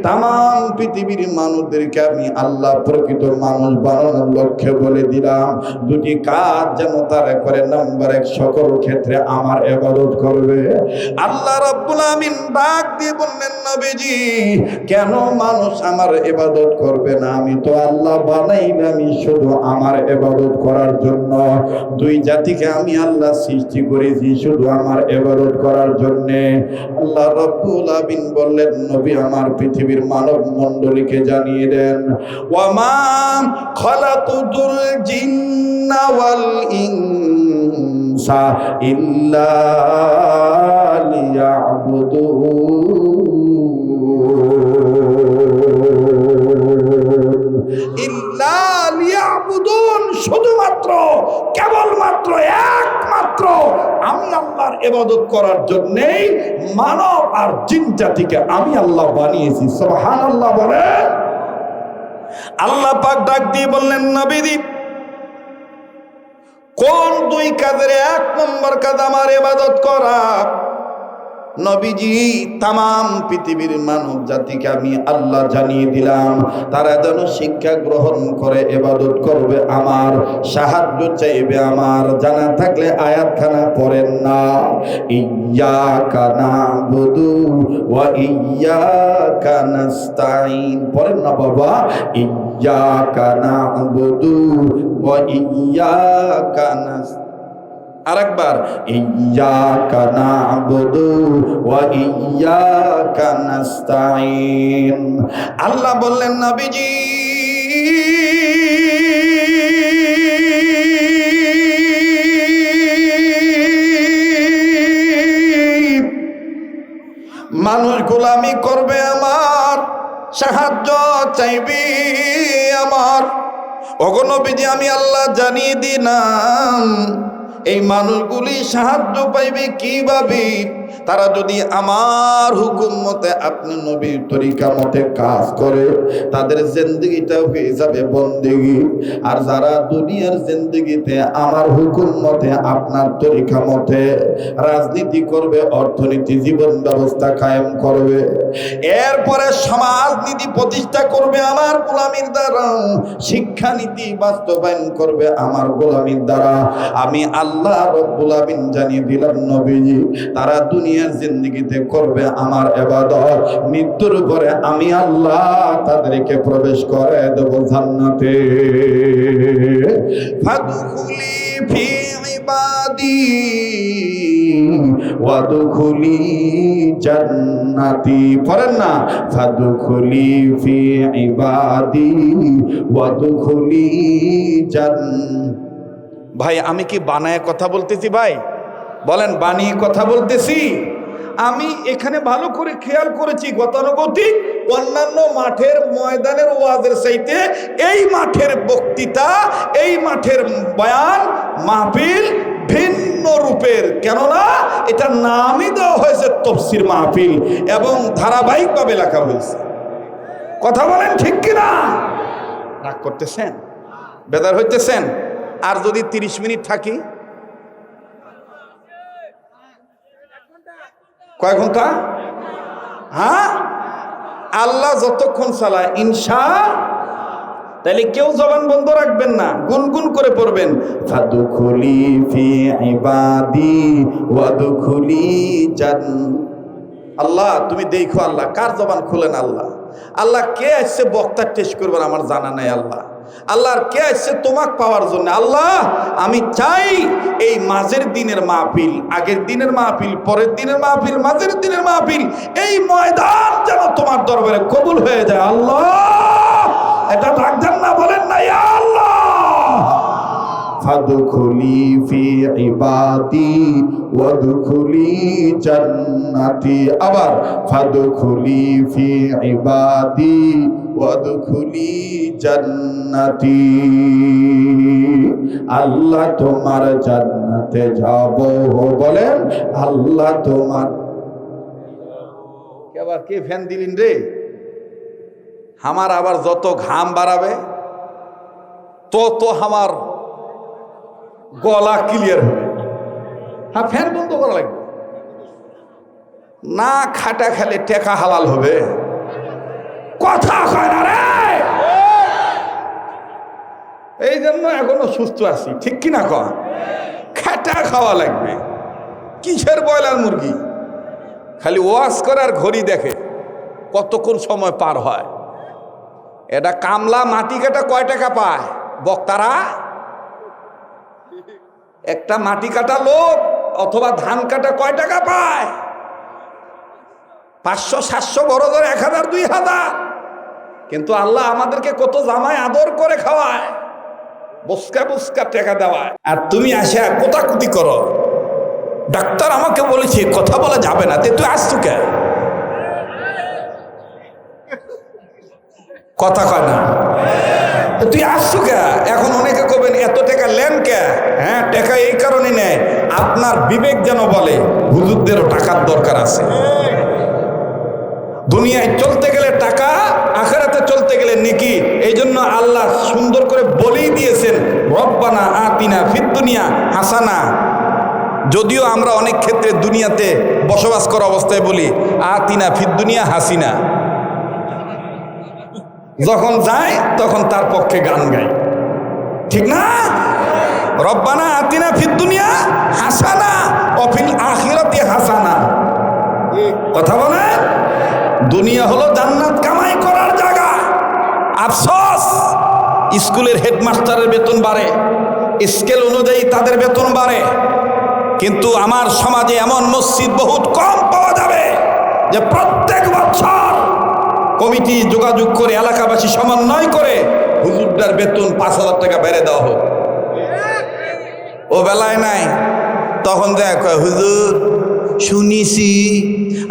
তামাম পৃথিবীর মানুষদেরকে আমি আল্লাহ প্রকৃত মানুষ বানানোর লক্ষ্যে বলে দিলাম, দুটি কাজ যেন তারা করে। নাম্বার 1, সকল ক্ষেত্রে আমার ইবাদত করবে। আল্লাহ রাব্বুল আলামিন ডাক দিয়ে বললেন, নবীজি, কেন মানুষ আমার ইবাদত করবে না? আমি তো আল্লাহ বানাইলামই শুধু আমার ইবাদত করার জন্য। দুই জাতিকে আমি আল্লাহ সৃষ্টি করেছি শুধু আমার ইবাদত করার জন্য। আল্লাহ রাব্বুল আলামিন বললেন, নবী আমার পৃথিবীর মানব মণ্ডলীকে জানিয়ে দেন, ওয়া মা খালাকুতুল জিন্না ওয়াল ইনসা ইল্লা শুধুমাত্র কেবলমাত্র একমাত্র আমি আল্লাহর ইবাদত করার জন্যই মানব আর জিন জাতিকে আমি আল্লাহ বানিয়েছি। সুবহানাল্লাহ বলেন। আল্লাহ পাক ডাক দিয়ে বললেন, নবীজি কোন দুই কাজের এক নম্বর কাজ আমার ইবাদত করা? নবীজি তামাম পৃথিবীর মানব জাতিকে আমি আল্লাহ জানিয়ে দিলাম, তারা যেন শিক্ষা গ্রহণ করে ইবাদত করবে আমার, সাহায্য চাইবে আমার। জানা থাকলে আয়াতখানা পড়েন না, ইয়্যাকা না'বুদু ওয়া ইয়্যাকা নাস্তাঈন। পড়েন না বাবা, ইয়্যাকা না'বুদু ওয়া ইয়্যাকা নাস্তাঈন। আরেকবার, ইয়্যাকা না'বুদু ওয়া ইয়্যাকা নাস্তাঈন। আল্লাহ বললেন, নবীজি মানুষ গোলামি করবে আমার, সাহায্য চাইবে আমার। ওগো নবীজি আমি আল্লাহ জানিয়ে দিলাম, এই মানুষগুলি সাহায্য পাইবে কিভাবে? তারা যদি আমার হুকুম মতে আপনি নবীর তরিকা মতে কাজ করে, তাদের জিন্দেগিটা হয়ে যাবে বন্দেগি। আর যারা দুনিয়ার জিন্দেগিতে আমার হুকুম মতে আপনার তরিকা মতে রাজনীতি করবে, অর্থনীতি জীবন ব্যবস্থা কায়েম করবে, এরপরে সমাজনীতি প্রতিষ্ঠা করবে আমার গোলামির দ্বারা, শিক্ষানীতি বাস্তবায়ন করবে আমার গোলামির দ্বারা, আমি আল্লাহ রাব্বুল আলামিন জানিয়ে দিলাম নবীজি তারা দুনিয়ার জিন্দেগিতে করবে আমার ইবাদত, মৃত্যুর পরে আমি আল্লাহ তাদেরকে প্রবেশ করে দেব জান্নাতে। ফাদখুলি ফি ইবাদি ওয়াদখুলি জান্নাতি। পড়েন না, ফাদখুলি ফি ইবাদি ওয়াদখুলি জান্নাতি। ভাই আমি কি বানায় কথা বলতেছি? ভাই বলেন, বানিয়ে কথা বলতেছি? আমি এখানে ভালো করে খেয়াল করেছি, গতানুগতিক অন্যান্য মাঠের ময়দানের ওয়াজের চাইতে এই মাঠের বক্তৃতা, এই মাঠের বয়ান মাহফিল ভিন্ন রূপের। কেননা এটা নামই দেওয়া হয়েছে তাফসীর মাহফিল এবং ধারাবাহিকভাবে লেখা হয়েছে। কথা বলেন ঠিক কিনা? রাগ করতেছেন? বেদার হইতেছেন? আর যদি 30 মিনিট থাকি? কয় ঘন্টা? হ্যাঁ, আল্লাহ যতক্ষণ চালায় ইনশা। তাহলে কেউ জবান বন্ধ রাখবেন না, গুনগুন করে পড়বেন, ফাদখুলি ফি ইবাদি ওয়াদখুলি জান্নাতি। আল্লাহ তুমি দেখো, আল্লাহ কার জবান খুলেন? আল্লাহ আল্লাহ কে আসছে বক্তার টেস্ট করবেন আমার জানা নাই। আল্লাহ আল্লাহর কে আসছে তোমাক পাওয়ার জন্য। আল্লাহ আমি চাই এই মাঝের দিনের মাহফিল, আগের দিনের মাহফিল, পরের দিনের মাহফিল, মাঝের দিনের মাহফিল, এই ময়দান যেন তোমার দরবারে কবুল হয়ে যায়। আল্লাহ এটা রাখবেন না, বলেন না ইয়া আল্লাহ। ফাদখুলি ফি ইবাদি ওয়াদখুলি জান্নাতি। আবার ফাদখুলি ফি ইবাদি ওয়াদখুলি জান্নাতি। আল্লাহ তোমার জান্নাতে যাব। বলেন আল্লাহ তোমার। আবার কে ফ্যান দিলেন রে? আমার আবার যত ঘাম বাড়াবে তত আমার গলা ক্লিয়ার হবে। হ্যাঁ, ফ্যান বন্ধ করা লাগবে না, খাটা খেলে টেকা হালাল হবে। কথা কয় না রে। এই জন্য এখনো সুস্থ আছি, ঠিক কিনা কয়? খাটা খাওয়া লাগবে। কিসের ব্রয়লার মুরগি? খালি ওয়াজ করে আর ঘড়ি দেখে, কতক্ষণ সময় পার হয়। এটা কামলা মাটি কাটা কয় টাকা পায় বক্তারা? একটা মাটি কাটা লোক অথবা ধান কাটা কয় টাকা পায়? 500 700 বড় ধরে 1000 2000। কিন্তু আল্লাহ আমাদেরকে কত জামাই আদর করে খাওয়ায়, বসকা বসকা টাকা দেওয়ায়। আর তুমি আসে কোতাকুতি করো, ডাক্তার আমাকে বলেছে কথা বলা যাবে না, তুই আসছো কে? কথা কয় না, তুই আসছো কে? এখন অনেকে কবেন এত টাকা লেন কে? হ্যাঁ, টাকা এই কারণে নেয়, আপনার বিবেক যেন বলে হুজুরদেরও টাকার দরকার আছে। দুনিয়ায় চলতে গেলে টাকা, আখিরাতে চলতে গেলে নেকি। এই জন্য আল্লাহ সুন্দর করে বলেই দিয়েছেন, রব্বানা আতিনা ফিদ দুনিয়া হাসানা। যদিও আমরা অনেক ক্ষেত্রে দুনিয়াতে বসবাস করা অবস্থায় বলি আতিনা ফিদ দুনিয়া হাসিনা, যখন যায় তখন তার পক্ষে গান গাই, ঠিক না? রব্বানা আতিনা ফিদ দুনিয়া হাসানা ওয়া ফিল আখিরাতি হাসানা। কথা বলেন, দুনিয়া হলো জান্নাত কামাই করার জায়গা। আফসোস, স্কুলের হেডমাস্টারের বেতন বাড়ে, স্কেল অনুযায়ী তাদের বেতন বাড়ে, কিন্তু আমার সমাজে এমন মসজিদ বহুত কম পাওয়া যাবে যে প্রত্যেক বছর কমিটি যোগাযোগ করে এলাকাবাসী সমন্বয় করে হুজুরটার বেতন 5000 টাকা বেড়ে দেওয়া হোক। ও বেলায় নাই, তখন দেখ হুজুর শুনিছি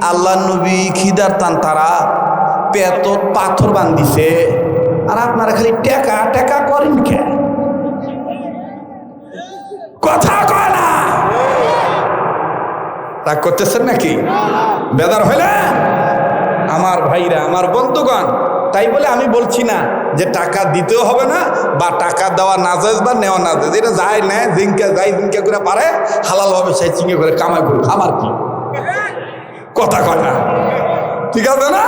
আল্লাহ নবী খিদার টান তারা পেট পাথর বান্ধিছে, আর আপনারা খালি টেকা টেকা করেন কে? কথা কয় না, রাগ করতেছেন নাকি? বেদার হইলে আমার ভাইরা, আমার বন্ধুগণ, তাই বলে আমি বলছি না যে টাকা দিতেও হবে না বা টাকা দেওয়া না যায় বা নেওয়া না যায়, এটা যায় নেয় জিঙ্কা যাই জিঙ্কা করে পারে হালাল ভাবে সেই চিঙ্গে করে কামাই করে খাবার কি কথা কয় না, ঠিক আছে না?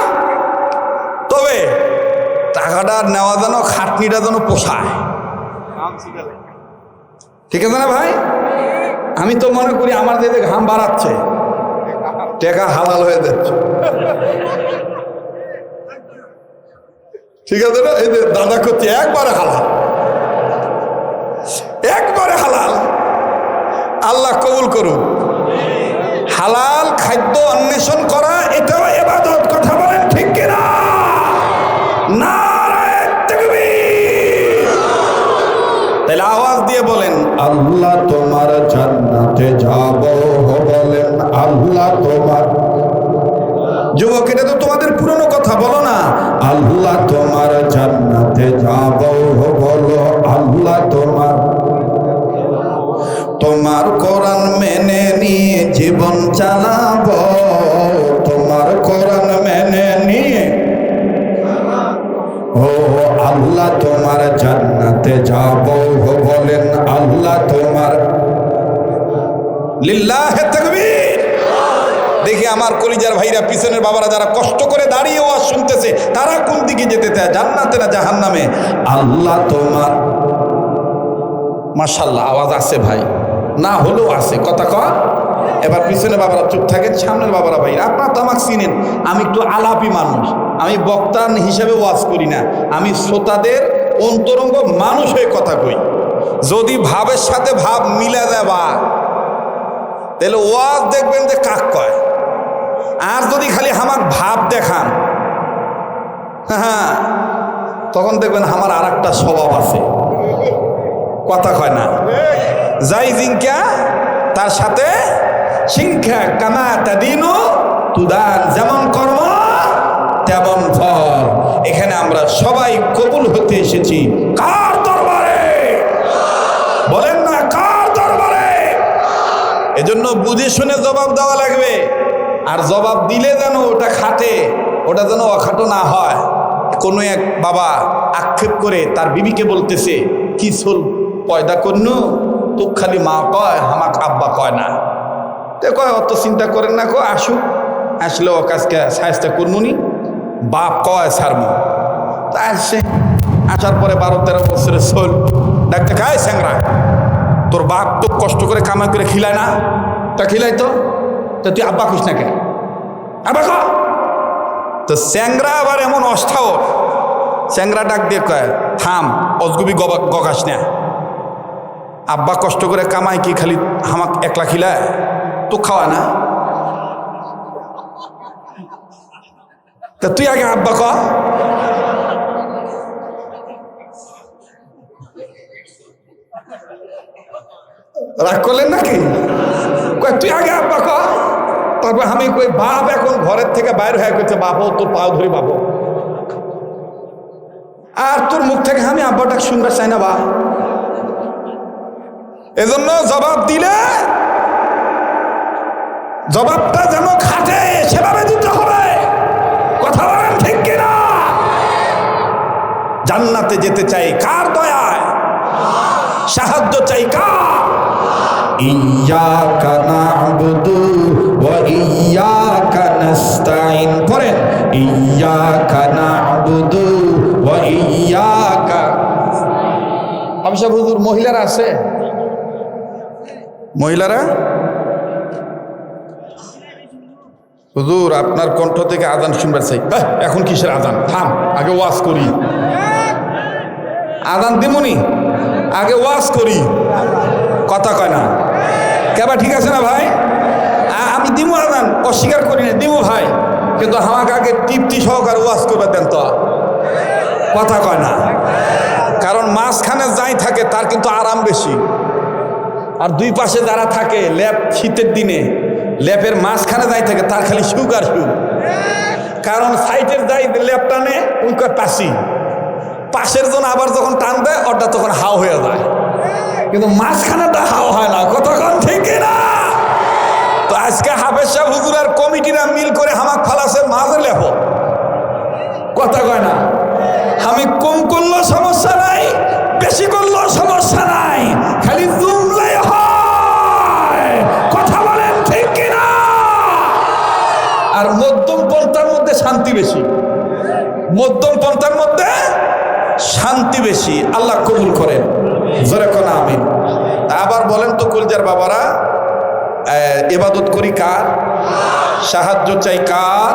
তবে টাকাটা নেওয়া যেন খাটনিটা যেন পোষায়, ঠিক আছে না ভাই? আমি তো মনে করি আমার যে ঘাম বাড়াচ্ছে টাকা হালাল হয়ে যাচ্ছে, ঠিক আছে না? এই যে দাদা করছে একবারে হালাল, একবারে হালাল। আল্লাহ কবুল করুন। হালাল খাদ্য অন্বেষণ করা এটাও ইবাদত, কথা বলেন ঠিক কিনা? নারায়ে তাকবীর। তাহলে আওয়াজ দিয়ে বলেন আল্লাহ তোমার জান্নাতে যাব, বলেন আল্লাহ তোমার। যুবক, এটা তো তোমাদের পুরনো কথা, বলো না আল্লাহ তোমার জান্নাতে যাব, বলো আল্লাহ তোমার। তোমার কোরআন মেনে নিয়ে জীবন চালাবো, তোমার কোরআন মেনে নিয়ে। ও আল্লাহ তোমার জান্নাতে যাব, বলেন আল্লাহ তোমার। লিল্লাহে তাকবীর। দেখি আমার কলিজার ভাইরা, পিছনের বাবারা যারা কষ্ট করে দাঁড়িয়ে ওয়াজ শুনতেছে, তারা কোন দিকে যেতে চায়, জান্নাতে না জাহান্নামে? আল্লাহ তোমার। মাশাআল্লাহ, আওয়াজ আছে ভাই, না হলেও আছে, কথা কয়। এবার পিছনে বাবারা চুপ থাকেন, সামনের বাবারা ভাই, আপনারা তো আমাকে চিনেন, আমি একটু আলাপি মানুষ, আমি বক্তা হিসেবে ওয়াজ করি না, আমি শ্রোতাদের অন্তরঙ্গ মানুষ হয়ে কথা কই। যদি ভাবের সাথে ভাব মিলা যাবা তাহলে ওয়াজ দেখবেন যে কাক কয়, আর যদি খালি আমার ভাব দেখান, হ্যাঁ, তখন দেখবেন আমার আর একটা স্বভাব আছে, কথা কয় না। যাই জিঙ্কা তার সাথে সিংখা, কামা তাদিনু তুদান, যেমন কর্ম তেমন ফল। এখানে আমরা সবাই কবুল হতে এসেছি কার দরবারে? বলেন না, কার দরবারে? এজন্য বুঝে শুনে জবাব দেওয়া লাগবে, আর জবাব দিলে যেন ওটা খাটে, ওটা যেন অখাটো না হয়। কোনো এক বাবা আক্ষেপ করে তার বিবিকে বলতেছে, কি সোল পয়দা করনু, তো খালি মা কয়, আমাক আব্বা কয় না। তো কয় অত চিন্তা করেন না, কয় আসুক, আসলে ও কাজকে সাহায্য করবনি, বাপ কয় ছাড়বো। তা আসছে, আসার পরে 12-13 বছরের সোল ডাকতে, খায় স্যাংরা, তোর বাপ তো কষ্ট করে কামাই করে খিলায় না, তা খিলাই তো তুই আব্বা খুশ না কেন? আব্বা ক তো স্যাংরা আবার এমন অস্থাও, স্যাংরা ডাক দিয়ে কয় থাম, অজগুবি গগাস না, আব্বা কষ্ট করে কামাই কি খালি হামাক একলা খিলায়, তো খাওয়া না, তা তুই আগে আব্বা ক। রাগ করলেন নাকি? তুই আগে আব্বা ক। তারপর আমি কই বাপ এখন ঘরের থেকে বাইরে হয়ে গেছে, বাপ তোর পাও ধরি বাপ, আর তোর মুখ থেকে আমি আব্বাটা শুনবার চাই না বা। এজন্য জবাব দিলে জবাবটা যেন খাটে সেভাবে দিতে হবে, কথা বলেন ঠিক কিনা? জান্নাতে যেতে চাই কার দয়ায়, সাহায্য চাই কার? ইয়্যাকা না'বুদু ওয়া ইয়্যাকা নাস্তাইন, পড়েন ইয়্যাকা না'বুদু ওয়া ইয়্যাকা। হামসা হুজুর মহিলারা আছে? মহিলারা, হুজুর আপনার কণ্ঠ থেকে আজান শুনবার চাই। এখন কিসের আজান? থাম, আগে ওয়াজ করি। আজান দিমুনি, আগে ওয়াজ করি। কথা কয় না কেবা, ঠিক আছে না ভাই? আমি দিমু আজান, অস্বীকার করি না, দিমু ভাই, কিন্তু আমাকে আগে তৃপ্তি সহকারে ওয়াজ করবে দেন তো। কথা কয় না, কারণ মাঝখানে যাই থাকে তার কিন্তু আরাম বেশি, আর দুই পাশে যারা থাকে ল্যাপ, শীতের দিনে ল্যাপের মাঝখানে যাই থাকে তার খালি সুখ আর সুখ। কারণ সাইটের যাই ল্যাপ টানে উনকার পাশি, পাশের জন আবার যখন টান দেয় ওটা তখন হাও হয়ে যায়, কিন্তু মাঝখানেটা হাও হয় না। কতক্ষণ ঠিক না? তো আজকে হাফেজ সাহেব হুজুর আর কমিটিরা মিল করে হামাক ফালাসে মাঝে লেপ। কথা কয় না? আমি কম করলেও সমস্যা নাই, বেশি করলেও সমস্যা নাই, খালি জুমলাই হয়। কথা বলেন ঠিক কিনা? আর মধ্যম পন্থার মধ্যে শান্তি বেশি, মধ্যম পন্থার মধ্যে শান্তি বেশি। আল্লাহ কবুল করেন, জোরে কোন আমিন। আবার বলেন তো কলজার বাবারা, ইবাদত করি কার, সাহায্য চাই কার?